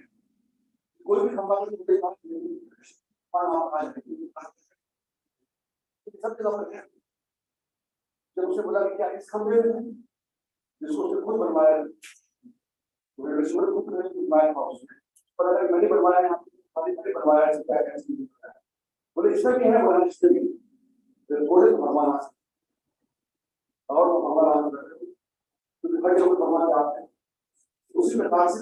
कोई भी खंबा को कोई बात नहीं पाना आ जाए सब जगह पर है। जब उसने बोला कि क्या इस कमरे में जिसको उसने खुद बनवाया, पर अगर मैंने बनवाया यहाँ मैंने बनवाया बोले इसमें भी है बोला इसमें भी थोड़े तो भगवान आ सकते और वो भगवान आ सकते क्योंकि बड़े लोग भगवान जाते हैं उसी प्रकार से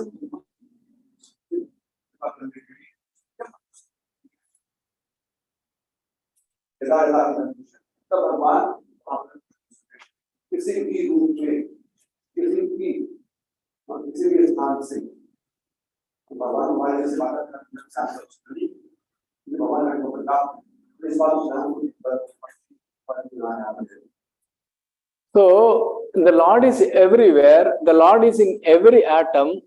तब भगवान किसी भी रूप में किसी भी स्थान से भगवान हमारे से बात करते भगवान इस बात So the Lord is everywhere, the Lord is in every atom.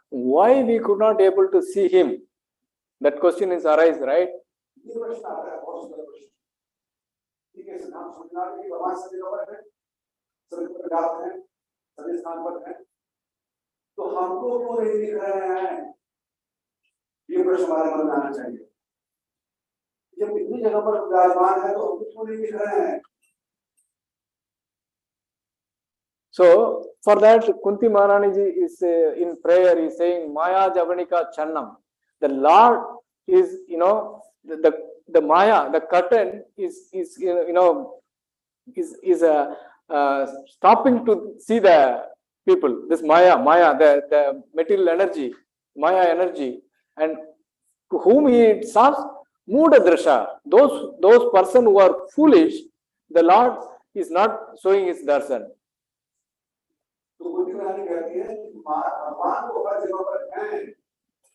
Why we could not able to see him? That question is arise, right? तो हमको क्यों नहीं दिख रहे हैं, ये प्रश्न हमारे मन में आना चाहिए। जब इतनी जगह पर विराजमान है तो हमको क्यों नहीं दिख रहे हैं? So for that, Kunti Maharani ji is in prayer, is saying Maya Javanika Channam. The Lord is, the Maya, the curtain is stopping to see the people. This Maya, the material energy, Maya energy, and to whom he serves, Muda Drisha. Those person who are foolish, the Lord is not showing his darshan. तो कुछ कहती है भगवान को हर जगह पर है,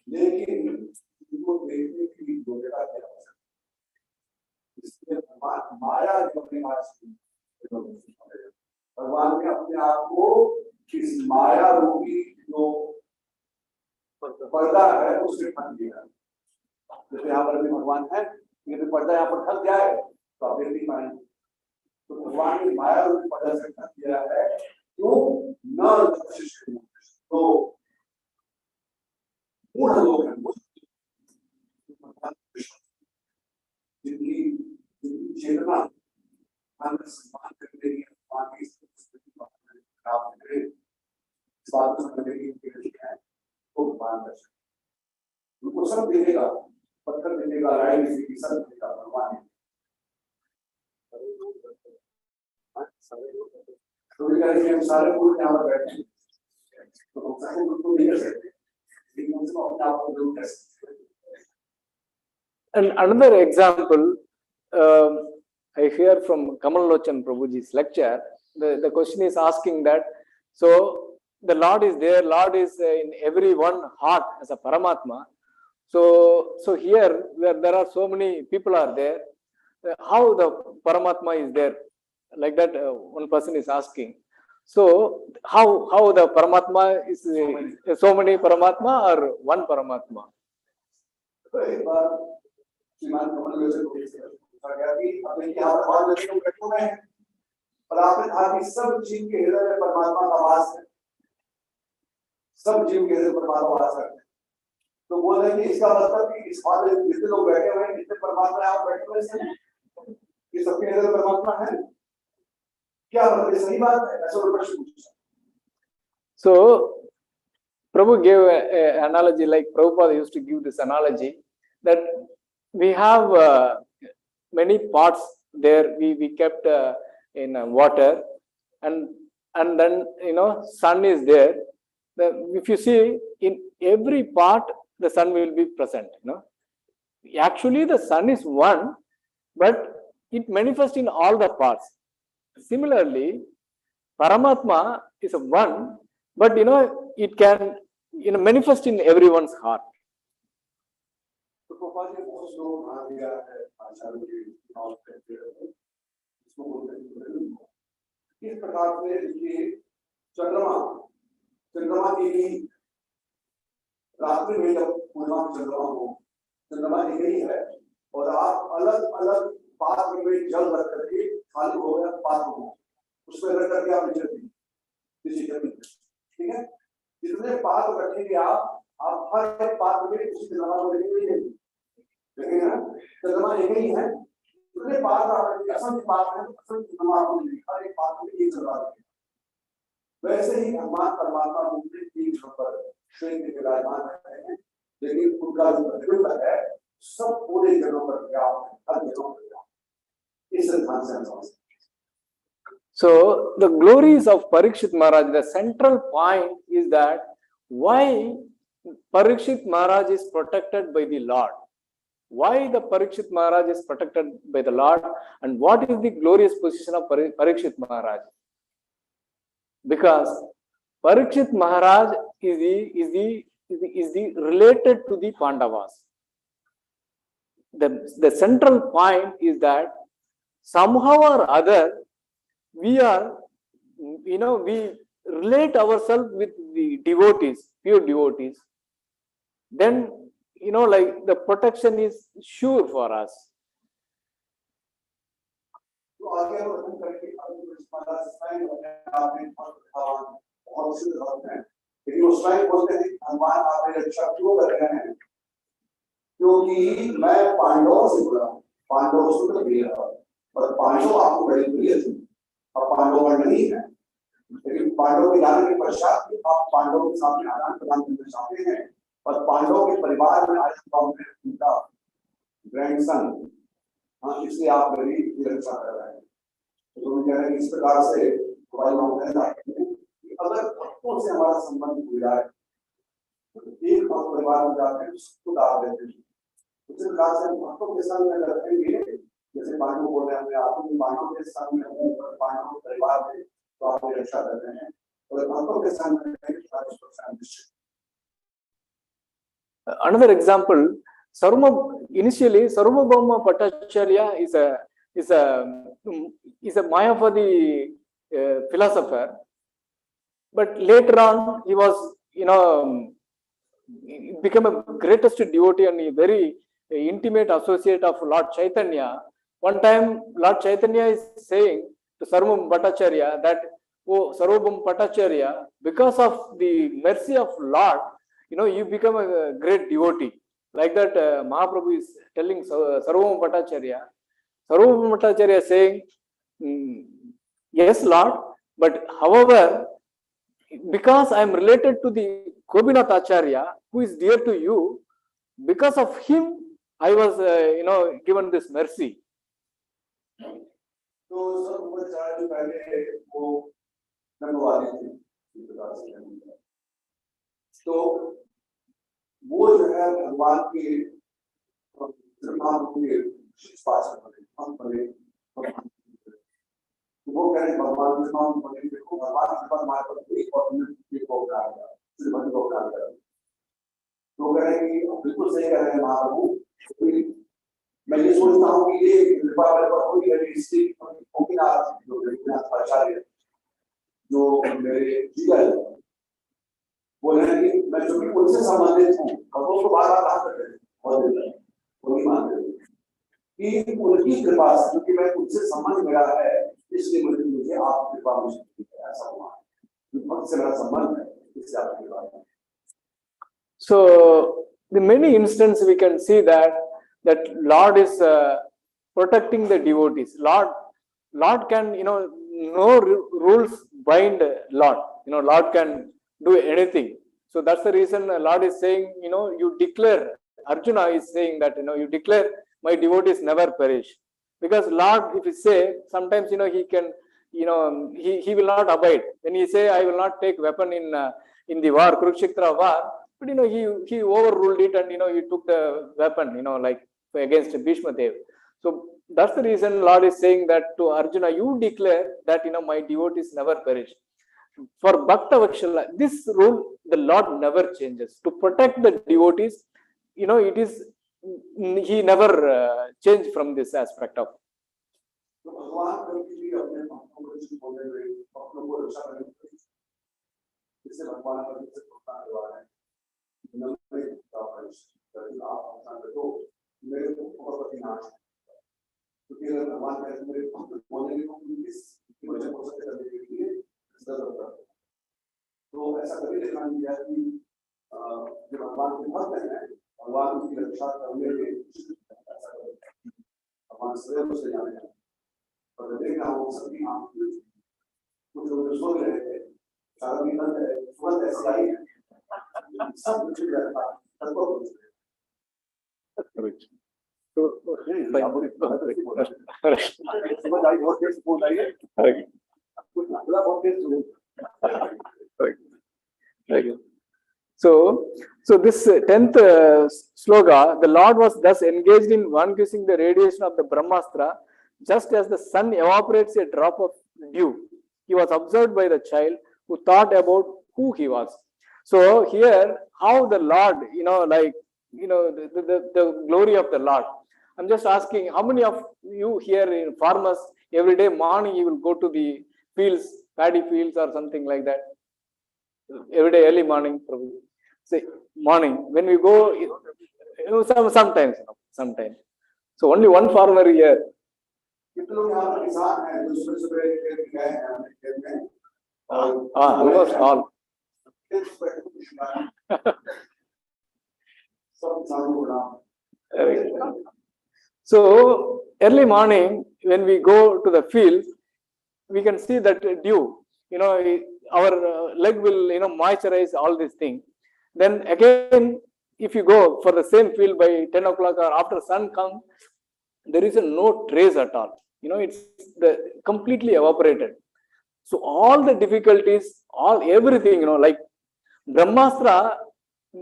लेकिन उनको देखने की योग्यता क्या है? इसलिए भगवान माया अपने भगवान ने अपने आप को इस माया रूपी जो पर्दा है उससे ढक दिया। जैसे यहाँ पर भी भगवान है, यदि पर्दा यहाँ पर ढक जाए तो आप देख नहीं पाएंगे। तो भगवान ने माया रूपी पर्दा से ढक दिया है तो मूढ़ लोग हैं जिनकी चेतना सम्मान करने की खराब करे इस बात को समझने की है वो भगवान दर्शन उनको सब देगा, पत्थर देगा, राई देगी, सब देगा भगवान। हम सारे लोग यहाँ पर बैठे हैं तो सारे लोग को नहीं कर सकते, लेकिन हम सब अपने आप को जरूर कर सकते हैं। And another example, I hear from Kamal Lochan Prabhuji's lecture. The question is asking that, so the Lord is there, Lord is in every one heart as a Paramatma. So here where there are so many people are there, how the Paramatma is there? Like that, one person is asking. So how the Paramatma is so many Paramatma or one Paramatma? श्रीमान कमल लोचन को पूछा गया कि अब देखिए यहाँ पर बहुत लोग बैठे हुए हैं और आपने कहा कि सब जीव के हृदय में परमात्मा का वास है, सब जीव के हृदय में परमात्मा वास है। तो बोल रहे कि इसका मतलब कि इस हाल में जितने लोग बैठे हुए हैं, जितने परमात्मा यहाँ बैठे हुए हैं, ये सबके हृदय में परमात्मा है क्या? मतलब ये सही बात है? ऐसा लोग प्रश्न पूछा। So Prabhu gave an analogy, like Prabhupada used to give this analogy that we have many pots there. We kept in water, and then sun is there. If you see in every pot, the sun will be present. Actually the sun is one, but it manifests in all the parts. Similarly, Paramatma is a one, but it can manifest in everyone's heart. तो गोपाल जी बहुत लोग आ गया है आचार्य जी और इसको बोलते हैं इस प्रकार से ये चंद्रमा की रात्रि में जब पूर्णिमा चंद्रमा हो, चंद्रमा एक ही है और आप अलग अलग पात्र में जल रख करके खाली हो गया पात्र हो उसमें रख करके आप निचल दी किसी जमीन, ठीक है? जितने पात्र रखेंगे आप हर पात्र में उसी चंद्रमा को लेंगे, लेकिन चंद्रमा एक ही है उसने पात्र आकर असंख्य पात्र है, असंख्य परमात्मा ने हर एक पात्र में एक जगह दी। वैसे ही भगवान परमात्मा मुझे तीन जगह पर श्रेणी के विराजमान रहते हैं, लेकिन उनका जो प्रतिबिंब है सब पूरे जगहों पर व्याप्त है, हर जगहों पर व्याप्त। इस सिद्धांत से हम समझते हैं। So the glories of Parikshit Maharaj, the central point is that why Parikshit Maharaj is protected by the Lord. Why the Parikshit Maharaj is protected by the Lord, and what is the glorious position of Parikshit Maharaj? Because Parikshit Maharaj is the related to the Pandavas. The central point is that somehow or other we are, we relate ourselves with the devotees, pure devotees. Then, like the protection is sure for us. क्योंकि मैं पांडवों से जुड़ा, पांडवों से तो भी रहा, और पांडव आपको बड़ी प्रिय थे, और पांडव नहीं है, लेकिन पांडव के जाने के पश्चात आप पांडवों के सामने आदान प्रदान करना चाहते हैं, और पांडवों के परिवार में आए उनका ग्रैंडसन, हाँ, इसलिए आप मेरी रक्षा कर रहे हैं। तो कह रहे हैं इस प्रकार से कि अगर भक्तों से हमारा संबंध हो जाए तो एक भक्त परिवार में जाते हैं उसको डाल देते हैं। उसी प्रकार से भक्तों के संग में रखेंगे, जैसे पांडव बोल रहे हैं आप पांडव के संग में हूँ, पांडव परिवार में तो आप मेरी रक्षा कर रहे हैं, और भक्तों के संग में Another example, initially Sarvabhauma Bhattacharya is a Mayavadi philosopher, but later on he was, became a greatest devotee and a very intimate associate of Lord Chaitanya. One time Lord Chaitanya is saying to Sarvabhauma Bhattacharya that, oh Sarvabhauma Bhattacharya, because of the mercy of Lord, you become a great devotee. Like that, Mahaprabhu is telling Sarvabhauma Bhattacharya. Sarvabhauma Bhattacharya is saying, yes, Lord, but however, because I am related to the Gopinath Acharya, who is dear to you, because of him, I was, given this mercy. तो वो जो है भगवान के वो कह रहे भगवान देखो भगवान हमारे पर तो कह रहे कि बिल्कुल सही कह रहे हैं महाप्रभु। मैं ये सोचता हूँ कि ये कृपा आचार्य जो मेरे जीवन बोल रहे हैं कि मैं जो भी उनसे संबंधित हूँ, भगवान को बार बार बात करते हैं और वो नहीं मानते कि उनकी कृपा से, क्योंकि मैं उनसे संबंध मेरा है, इसलिए मुझे आप कृपा मुझे ऐसा हुआ भक्त से मेरा संबंध है, इससे आपकी कृपा है। So in many instances we can see that Lord is protecting the devotees. Lord can, no rules bind Lord. Lord can do anything. So that's the reason Lord is saying, you declare, Arjuna is saying that, you declare my devotees never perish. Because Lord, if he say, sometimes, he can, he will not abide. When he say, I will not take weapon in the war, Kurukshetra war, but, he overruled it and, he took the weapon, like against Bhishma Dev. So that's the reason Lord is saying that to Arjuna, you declare that, my devotees never perish. For Bhakta Vatsala, this rule, the Lord never changes. To protect the devotees, it is, he never changed from this aspect of. तो ऐसा कभी देखा नहीं गया कि जो भगवान के भक्त हैं, भगवान की रक्षा करने में भगवान भगवान सदैव उससे जाने जाते और देख रहा हूँ सबकी आंख कुछ लोग सो रहे थे सारा भी बंद है सुबह ऐसी आई है सब कुछ रहता सबको कुछ समझ आई बहुत देर से फोन आई है कुछ ना बहुत देर से So this 10th sloka, the Lord was thus engaged in vanquishing the radiation of the Brahmastra, just as the sun evaporates a drop of dew. He was observed by the child who thought about who he was. So here, how the Lord, the glory of the Lord. I'm just asking, how many of you here in farmers, every day morning you will go to the fields, paddy fields or something like that? Every day early morning, probably. Say morning when we go, sometimes. So only one farmer here. Almost all. So early morning when we go to the field, we can see that dew. Our leg will moisturize all these things. Then again, if you go for the same field by 10 o'clock or after sun comes, there is no trace at all. It's completely evaporated. So all the difficulties, everything, like Brahmastra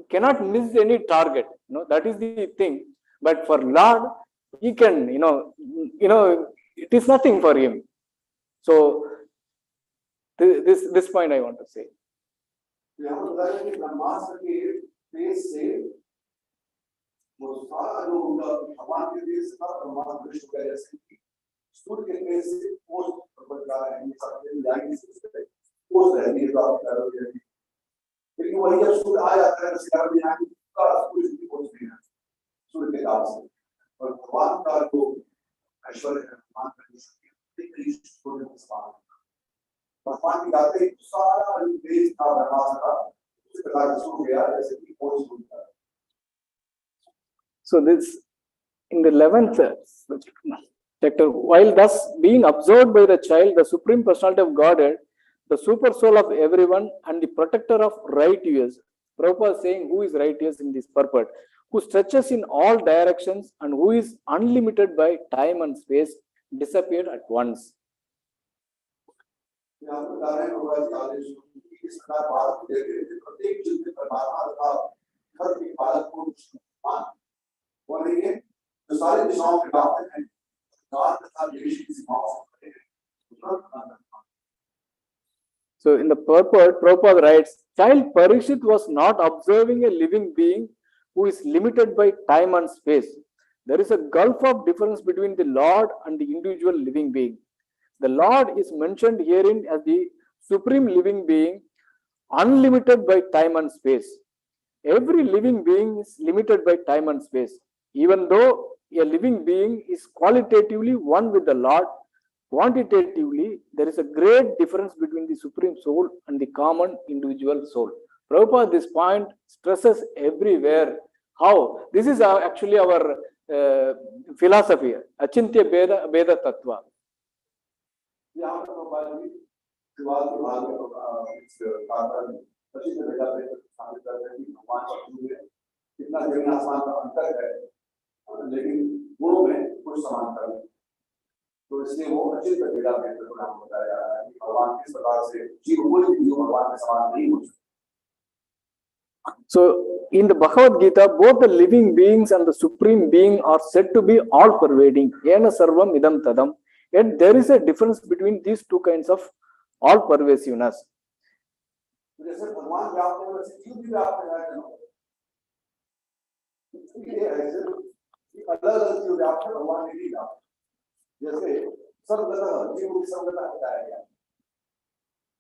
cannot miss any target. That is the thing. But for Lord, he can, it is nothing for him. So this point I want to say. ब्रह्मास्त्र के तेज से वो सारा जो उनका भगवान के तेज से ब्रह्मास्त्र दृष्ट कर जैसे सूर्य के तेज से पोष बदला है ये सब के लाइन से पोष रहती है तो आप कर रहे हैं लेकिन वही जब सूर्य आ जाता है तो सितारा में आके का सूर्य की पोष नहीं है सूर्य के ताप से और भगवान का जो ऐश्वर्य है भगवान का जो शक्ति है सूर्य के समान भगवान की गाते ही सारा देश का ब्रह्मास्त्र का उसी प्रकार से सो गया जैसे कि पोष होता है. So this in the 11th chapter, while thus being observed by the child, the Supreme Personality of Godhead, the super soul of everyone and the protector of righteous, Prabhupada is saying who is righteous in this purport, who stretches in all directions and who is unlimited by time and space, disappeared at once. So in the purport, Prabhupada writes, child Parikshit was not observing a living being who is limited by time and space. There is a gulf of difference between the Lord and the individual living being. The Lord is mentioned herein as the supreme living being, unlimited by time and space. Every living being is limited by time and space. Even though a living being is qualitatively one with the Lord, quantitatively there is a great difference between the supreme soul and the common individual soul. Prabhupada, this point stresses everywhere how this is actually our philosophy, Achintya Beda Tattva. लेकिन गुणों में कुछ समानता है तो इसलिए वो अच्छे तरीका में नाम बताया जा रहा है कि भगवान किस प्रकार से जीव कोई भी जीव भगवान के समान नहीं हो सकता. So in the Bhagavad Gita, both the living beings and the supreme being are said to be all pervading. Yena sarvam idam tadam. Yet there is a difference between these two kinds of all pervasiveness. जैसे भगवान व्याप्त है वैसे जीव भी व्याप्त है ये ऐसे अलग-अलग जीव व्याप्त है भगवान नहीं व्याप्त जैसे सर्वगतः जीव की सर्वगतः बताया गया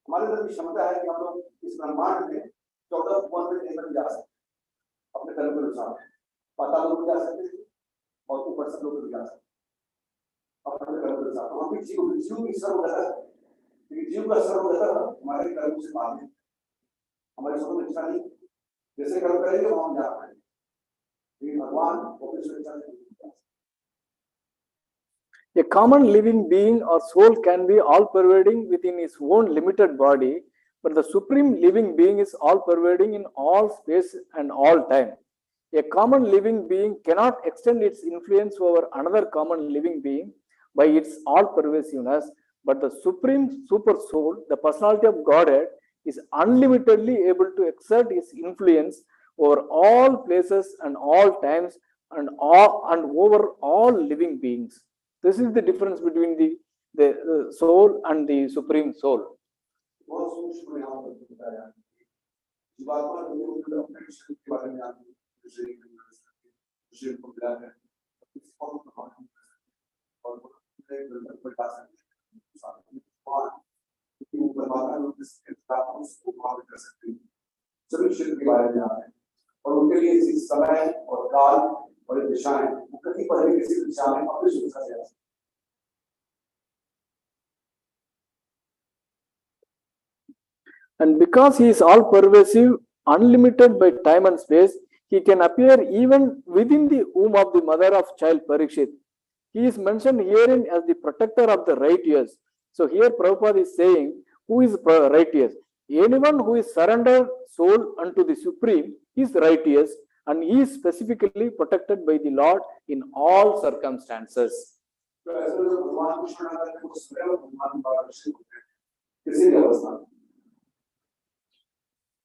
हमारे अंदर की क्षमता है कि हम लोग इस ब्रह्मांड में 14 भुवन में अंदर जा सकते अपने कर्म के अनुसार पाताल लोक जा सकते हैं और ऊपर से लोग जा सकते अपने कर्म के अनुसार हम भी जीव की सर्वगतः जीव का सर्वगतः हमारे कर्म से बाहर है हमारी स्वतंत्र इच्छा नहीं जैसे कर्म करेंगे वो हम जा पाएंगे लेकिन भगवान वो भी स्वेच्छा से A common living being or soul can be all-pervading within its own limited body, but the supreme living being is all-pervading in all space and all time. A common living being cannot extend its influence over another common living being by its all-pervasiveness, but the supreme super soul, the personality of Godhead, is unlimitedly able to exert its influence over all places and all times and over all living beings. This is the difference between the soul and the supreme soul. सभी क्षेत्र के बारे में आते हैं और उनके लिए इस समय और काल और दिशाएं कहीं पर भी किसी दिशा में अपनी सुविधा से And because he is all pervasive, unlimited by time and space, he can appear even within the womb of the mother of child Parikshit. He is mentioned herein as the protector of the righteous. So here Prabhupada is saying, who is righteous? Anyone who is surrendered soul unto the Supreme is righteous, and he is specifically protected by the Lord in all circumstances.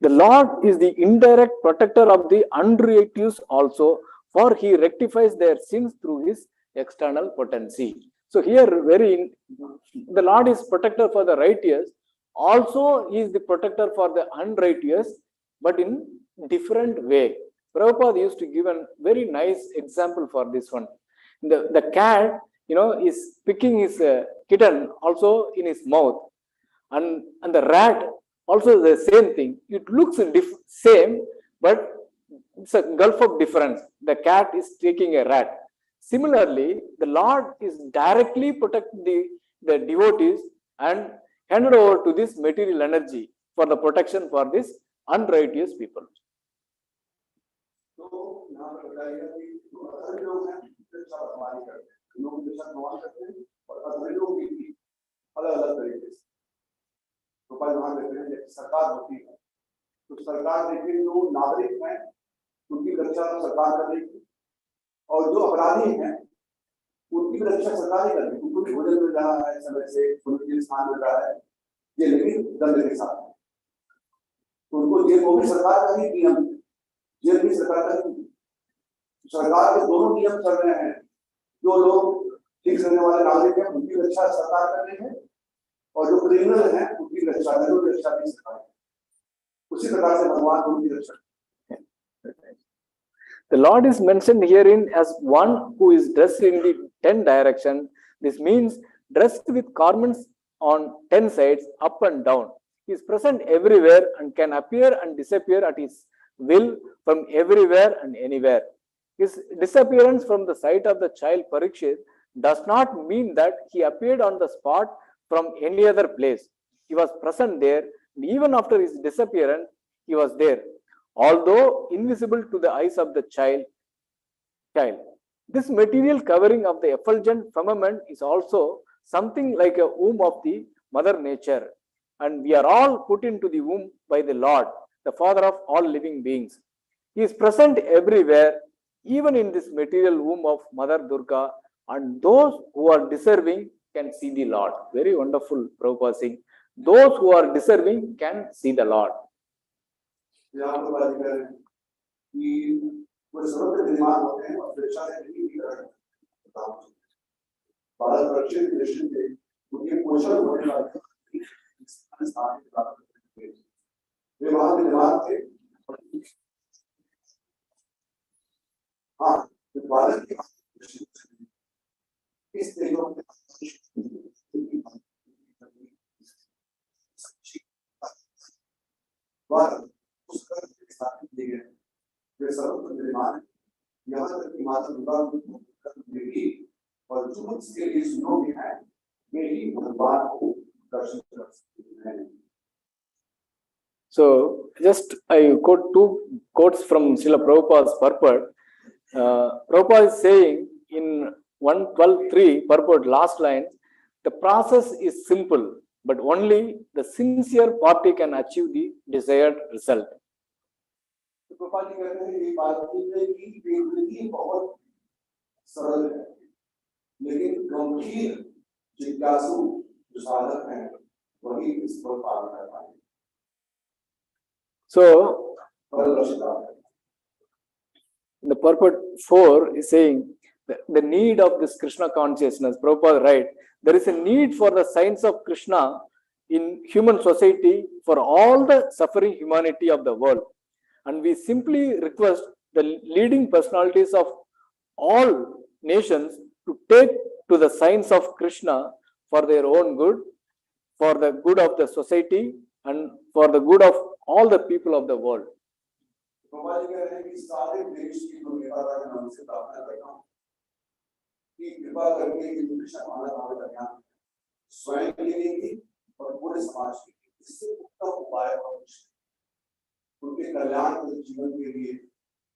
The Lord is the indirect protector of the unrighteous also, for he rectifies their sins through his external potency. So here, the Lord is protector for the righteous. Also, he is the protector for the unrighteous, but in different way. Prabhupada used to give a very nice example for this one. The cat, is picking his kitten also in his mouth, and the rat also the same thing. It looks same, but it's a gulf of difference. The cat is taking a rat. Similarly, the Lord is directly protecting the devotees and handed over to this material energy for the protection for these unrighteous people. सरकार होती है तो सरकार देखिए जो नागरिक हैं उनकी रक्षा सरकार करेगी और जो अपराधी हैं उनकी रक्षा सरकार ही करेगी। उनको भोजन मिल रहा है समय से, उनके स्थान मिल रहा है, ये लेकिन दंड के साथ उनको जेल को भी सरकार का ही नियम, जेल भी सरकार का ही। सरकार के दोनों नियम चल रहे हैं। जो लोग ठीक करने वाले नागरिक हैं उनकी रक्षा सरकार कर रही है और जो क्रिमिनल हैं उनकी रक्षा भी सरकार। उसी प्रकार से भगवान उनकी रक्षा। The Lord is mentioned herein as one who is dressed in the 10 directions. This means dressed with garments on 10 sides, up and down. He is present everywhere and can appear and disappear at his will from everywhere and anywhere. His disappearance from the sight of the child Parikshit does not mean that he appeared on the spot from any other place. He was present there, and even after his disappearance, he was there, although invisible to the eyes of the child. This material covering of the effulgent firmament is also something like a womb of the Mother Nature, and we are all put into the womb by the Lord, the Father of all living beings. He is present everywhere, even in this material womb of Mother Durga, and those who are deserving can see the Lord. Very wonderful Prabhupada saying, those who are deserving can see the Lord. So, just I quote two quotes from Srila Prabhupada's purport. Prabhupada is saying in 112.3 purport, last line, the process is simple, but only the sincere party can achieve the desired result. Prabhupada ji कहते हैं ये बात की प्रवृत्ति बहुत सरल है, लेकिन गंभीर जिज्ञासु जो साधक हैं वही इस पर पालन कर पाएंगे. So, the purport 4 is saying the need of this Krishna consciousness. Prabhupada writes, there is a need for the signs of Krishna in human society for all the suffering humanity of the world. And we simply request the leading personalities of all nations to take to the signs of Krishna for their own good, for the good of the society, and for the good of all the people of the world. Prabhupada ji कह रहे हैं कि सारे देश की जो नेता के नाम से प्रार्थना करता हूँ कि कृपा करके हिंदू कृष्ण मानव कल्याण स्वयं के लिए भी और पूरे समाज के लिए इससे उत्तम उपाय और उनके कल्याण के जीवन के लिए,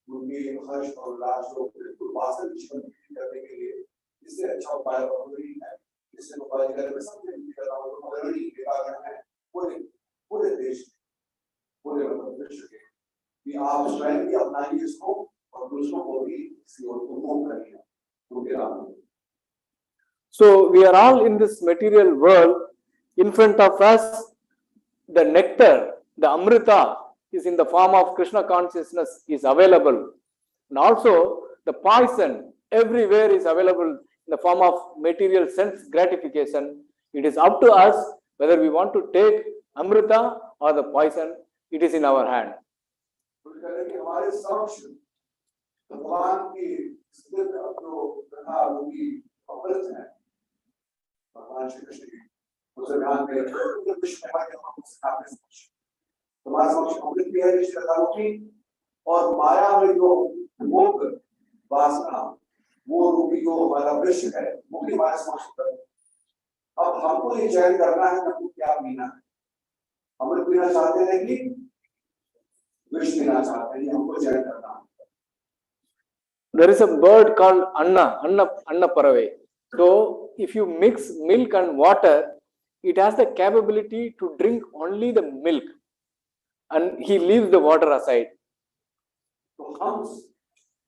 उनके हर्ष और उल्लास को बिल्कुल वास्तविक जीवन करने के लिए इससे अच्छा उपाय और नहीं है. इससे प्रभुपाद जी कह रहे हैं सबसे कर रहा हूँ तो अग्रणी नेतागण है पूरे देश पूरे विश्व के कि आप स्वयं भी अपनाइए इसको और दूसरों को भी इसकी ओर उन्मुख करिए उनके नाम में. So we are all in this material world. In front of us, the nectar, the amrita, is in the form of Krishna consciousness is available, and also the poison everywhere is available in the form of material sense gratification. It is up to us whether we want to take amrita or the poison. It is in our hand. हमारे समक्ष भगवान की स्थित जो कथा होगी अमृत है भगवान श्री कृष्ण की उसे ध्यान में रखकर विश्व में हम स्थापित समक्ष हमारे समक्ष अमृत भी है इस कथा की और माया में जो मोह वासना वो रूपी जो हमारा विश्व है वो भी हमारे समक्ष. अब हमको ये चयन करना है हमको क्या पीना है. अमृत पीना चाहते हैं कि There is a bird called Anna Parave. So, if you mix milk and water, it has the capability to drink only the milk, and he leaves the water aside. तो हम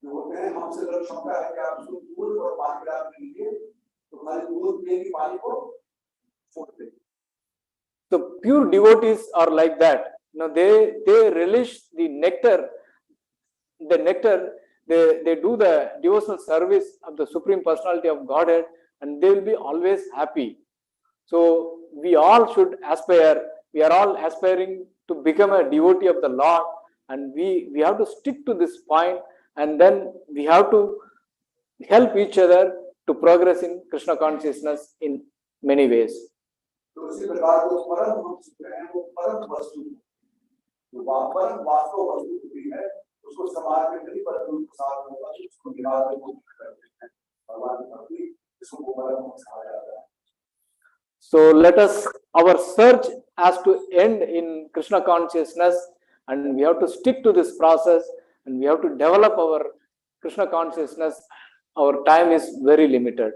जो होते हैं हमसे अगर क्षमता है कि आप उसको दूध और पानी डाल दीजिए तो खाली दूध पिएंगे पानी को छोड़ देंगे. So pure devotees are like that. Now they relish the nectar. The nectar, they do the devotional service of the Supreme Personality of Godhead, and they will be always happy. So we all should aspire. We are all aspiring to become a devotee of the Lord, and we have to stick to this point, and then we have to help each other to progress in Krishna consciousness in many ways. तो इसी प्रकार जो परम हम सुख हैं वो परम वस्तु जो परम वास्तव वस्तु भी है उसको समाज में कई परम प्रसाद होगा उसको विराट में करते हैं भगवान भक्ति इसको परम कहा जाता है. So let us, our search has to end in Krishna consciousness, and we have to stick to this process, and we have to develop our Krishna consciousness. Our time is very limited.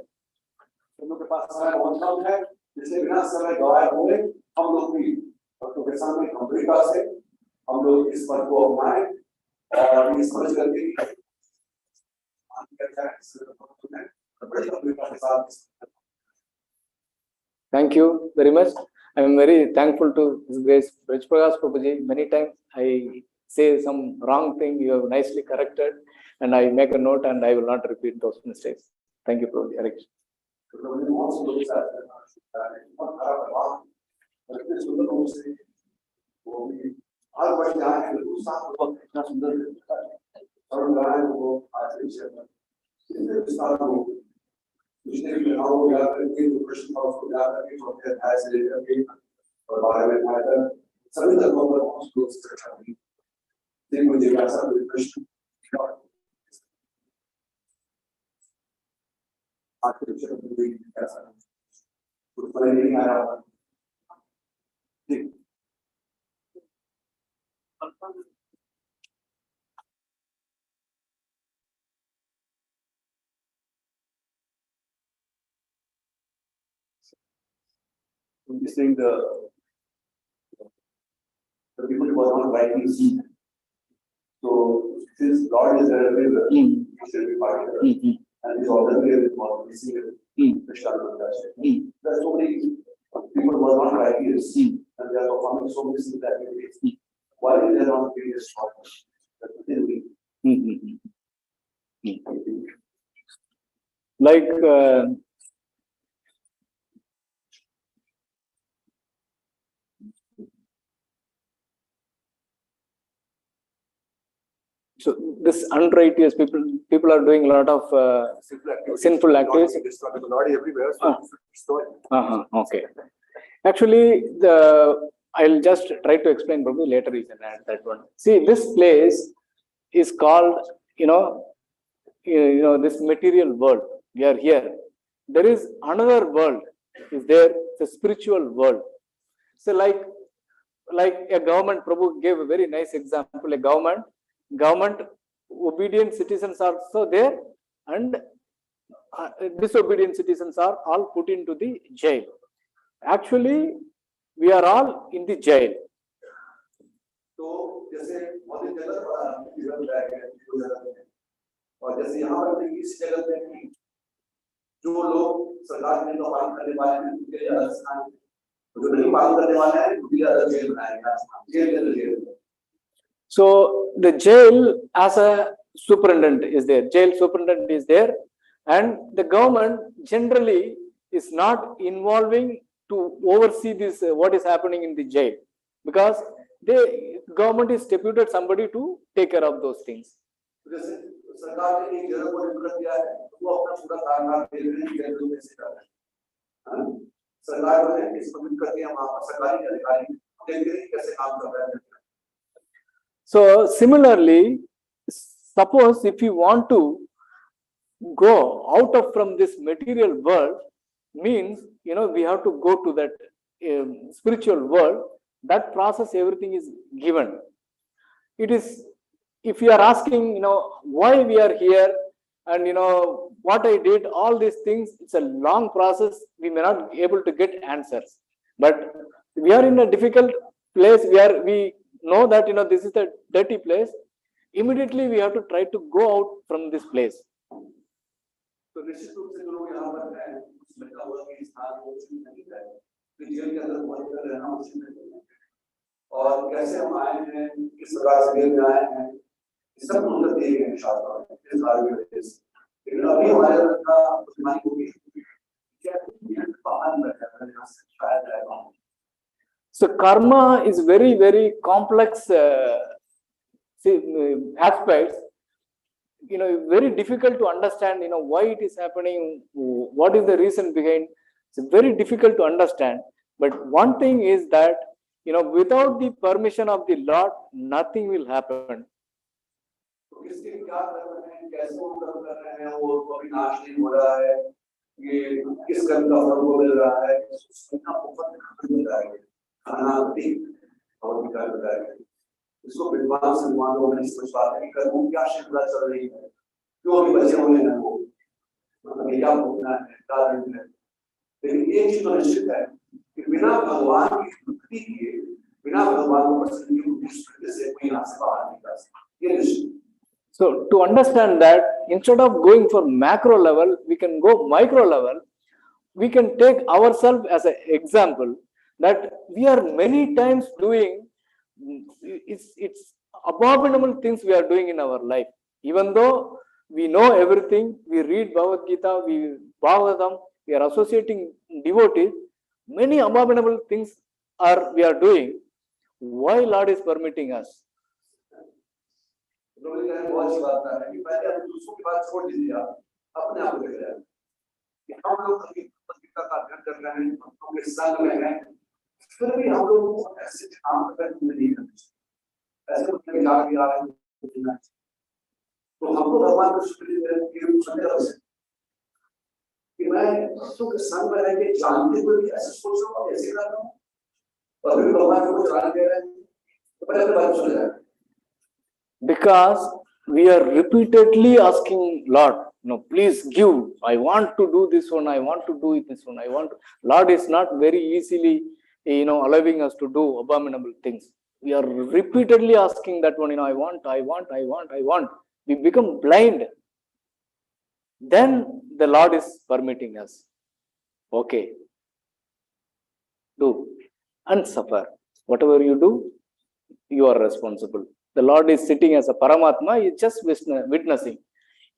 जिससे बिना समय गवाए हुए हम लोग भी भक्तों के सामने गंभीरता से हम लोग इस पर को अपनाएं और ये समझ करके बड़ी गंभीरता के साथ. Thank you very much. I am very thankful to His Grace Vrikasha Prabhuji. Many times I say some wrong thing, you have nicely corrected, and I make a note and I will not repeat those mistakes. Thank you, Prabhuji. Hare Krishna. हर वर्ष यहाँ के लोग साथ लोग इतना सुंदर और नारायण को आज इतने विस्तार को पिछले घटनाओं को याद करके कृष्ण का उसको याद करके छोटे अध्याय से लेकर के और 12वें अध्याय तक सभी धर्मों पर पहुंच लोग चर्चा की. लेकिन मुझे ऐसा कोई प्रश्न आज के विषय में कोई ऐसा कुछ नहीं आ रहा. ठीक He's saying the people who are not rightly seen. So since Lord is everywhere, he should be part of it. And he's already receiving Krishna Consciousness. There are so many people who are not rightly seen, and they are performing so many things that way. Why is there not being destroyed? That's the thing. Like so this unrighteous people are doing a lot of sinful activities. The Lord is everywhere, so destroy. Okay. Actually, I'll just try to explain. Probably later you can add that one. See, this place is called, this material world. We are here. There is another world. Is there? It's a spiritual world. So, like a government. Prabhu gave a very nice example. A government obedient citizens are also there, and disobedient citizens are all put into the jail. Actually, we are all in the jail. तो जैसे बहुत ही जगह और जैसे यहाँ पर इस जगह पे जो लोग सरकार ने पालन करने वाले हैं उनके लिए अलग स्थान, जो नहीं पालन करने वाले हैं उनके लिए अलग जेल बनाएगा, jail. So the jail as a superintendent is there. Jail superintendent is there, and the government generally is not involving to oversee this what is happening in the jail, because the government is deputed somebody to take care of those things. So similarly, suppose if you want to go out of from this material world, means we have to go to that spiritual world. That process, everything is given. It is, if you are asking, why we are here, and what I did, all these things, it's a long process. We may not be able to get answers, but we are in a difficult place where we know that this is a dirty place. Immediately we have to try to go out from this place. तो निश्चित रूप से जो लोग यहाँ पर हैं उसमें का हुआ कि स्थान वो उचित नहीं है, कि जेल के अंदर बहुत कर रहना उचित नहीं है, और कैसे हम आए हैं, किस प्रकार से जेल में आए हैं, ये सब उन्नत दिए गए शास्त्रों में इस धार्मिक वजह से. लेकिन अभी हमारे अंदर का बुद्धिमानी होगी क्या बाहर में रहता है शायद रहेगा. So karma is very, very complex aspects. Very difficult to understand. Why it is happening. What is the reason behind? It's very difficult to understand. But one thing is that without the permission of the Lord, nothing will happen. इसको विद्वान सम्मानों में समझ पाते हैं कि कर्मों क्या श्रृंखला चल रही है, क्यों अभी बचे हुए हैं वो, मतलब क्या भोगना है, कारण है. लेकिन एक चीज तो निश्चित है कि बिना भगवान की भक्ति किए, बिना भगवान को प्रसन्न किए से कोई यहाँ से बाहर नहीं जा सकता. ये निश्चित. So to understand that, instead of going for macro level, we can go micro level. We can take ourselves as an example that we are many times doing. It's abominable things we are doing in our life. Even though we know everything, we read Bhagavad Gita, we Bhagavatam, we are associating devotees, many abominable things we are doing. Why Lord is permitting us? फिर भी हम लोग ऐसे काम करते नहीं करते, ऐसे विचार भी आ रहे हैं, तो हमको भगवान को शुक्रिया कि मैं भक्तों के संग में रह के जानते हुए भी ऐसे सोच रहा हूँ, ऐसे कर रहा हूँ, और फिर भगवान को जान दे रहे हैं, तो पहले बात सुन जाए. Because we are repeatedly asking Lord, No, please give. I want to do this one. I want to do this one. I want to. Lord is not very easily, allowing us to do abominable things. We are repeatedly asking that one, I want. We become blind. Then the Lord is permitting us. Okay. Do and suffer. Whatever you do, you are responsible. The Lord is sitting as a Paramatma, He is just witnessing.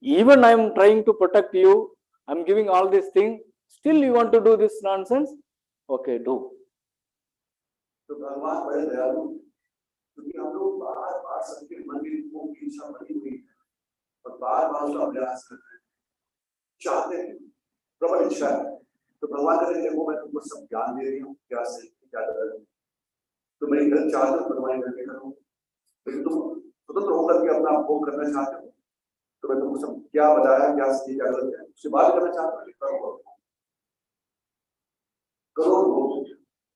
Even I am trying to protect you, I am giving all these things, still you want to do this nonsense? Okay, do. तो भगवान बड़े दयालु, क्योंकि हम लोग बार-बार सबके मन में की इच्छा बनी हुई है और बार-बार उसका अभ्यास कर रहे हैं, चाहते हैं, प्रबल इच्छा है, तो भगवान कहते हैं देखो मैं तुमको सब ज्ञान दे रही हूँ, क्या सही क्या गलत, तो मेरी गलत चाहते हो तुम्हारी करके करूँ, लेकिन तुम स्वतंत्र होकर के अपना भोग करना चाहते हो, तो मैं तुमको सब क्या बताया, क्या सही क्या गलत है, उससे बात करना चाहते हो, करो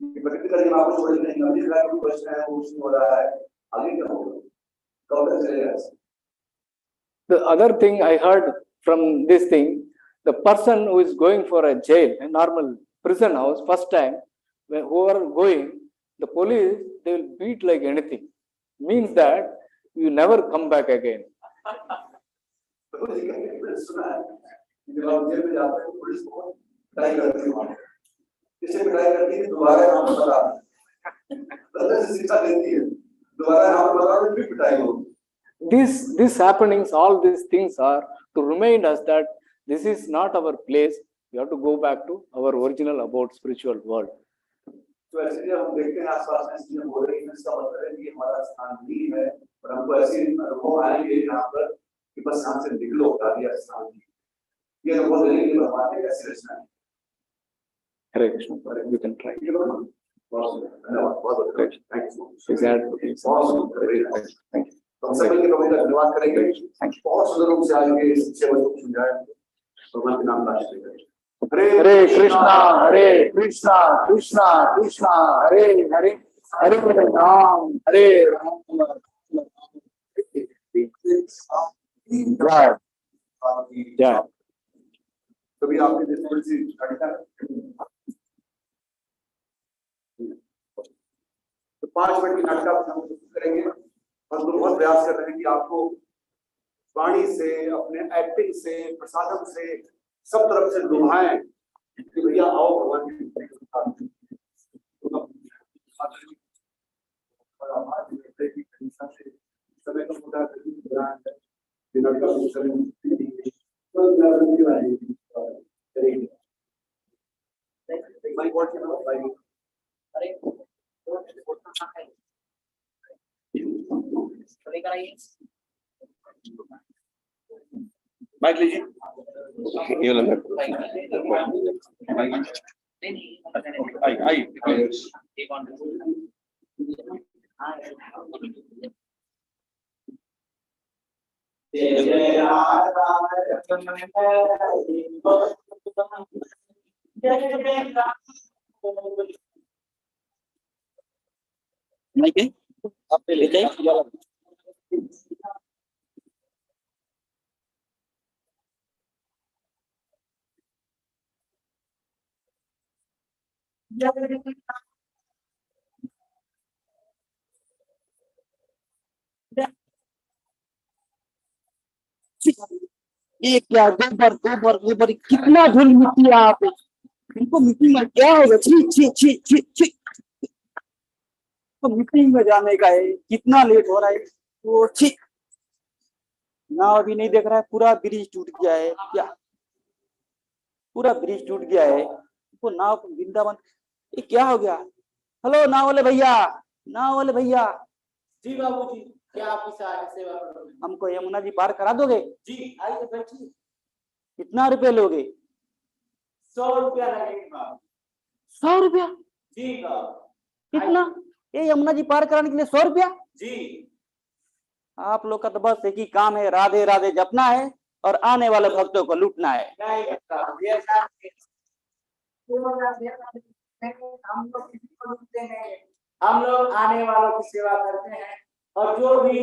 प्रकृति का नियम आपको छोड़ नहीं, अभी का जो प्रश्न है वो उसमें हो रहा है, आगे क्या होगा, कब तक चलेगा? The other thing I heard from this thing, the person who is going for a jail, a normal prison house, first time, when who are going, the police, they will beat like anything. Means that you never come back again. इसे पिटाई करती है दोबारा नाम बता अंदर से शिक्षा देती है दोबारा नाम बता और फिर पिटाई होगी This happenings, all these things are to remind us that this is not our place. We have to go back to our original about spiritual world. तो ऐसे हम देखते हैं आसपास में चीजें हो रही हैं, इसका मतलब है कि हमारा स्थान नहीं है, पर हमको ऐसे अनुभव आएंगे यहाँ पर कि बस यहाँ से निकलो, कार्य स्थान ये अनुभव लेने के लिए भगवान ने कैसे रचना है। Hare Krishna, you can try. Thank you. तो सबके प्रभु का धन्यवाद करेंगे, बहुत सुंदर रूप से आज के शिक्षा को समझाया, भगवान के नाम का आशीर्वाद करें। Hare Krishna, Krishna Krishna, Hare Hare, Hare Ram, Hare Ram. Jai. कभी आपने थोड़ी सी घटना तो 5 मिनट की नाटक हम करेंगे और बहुत प्रयास कर रहे हैं कि आपको वाणी से, अपने एक्टिंग से, प्रसादम से, सब तरफ से लुभाएं कि भैया आओ भगवान की समय का पूरा माइक लीजिए आप ले जाइए एक क्या गोबर कितना धूल मिट्टी है आप इनको मीटिंग में क्या होगा छी तो मीटिंग में जाने का है कितना लेट हो रहा है वो छी ना अभी नहीं देख रहा है पूरा ब्रिज टूट गया है क्या पूरा ब्रिज टूट गया है वो नाव वृंदावन ये क्या हो गया हेलो नाव वाले भैया जी बाबूजी क्या आपकी सेवा करूं हमको यमुना जी पार करा दोगे जी आइए बैठिए कितना रुपए लोगे 100 रुपया लगेगा 100 रुपया जी कितना ये यमुना जी पार कराने के लिए 100 रुपया जी आप लोग का तो बस एक ही काम है राधे राधे जपना है और आने वाले भक्तों को लूटना है हम लोग किसी को लूटते हैं हम लोग आने वालों की सेवा करते हैं और जो भी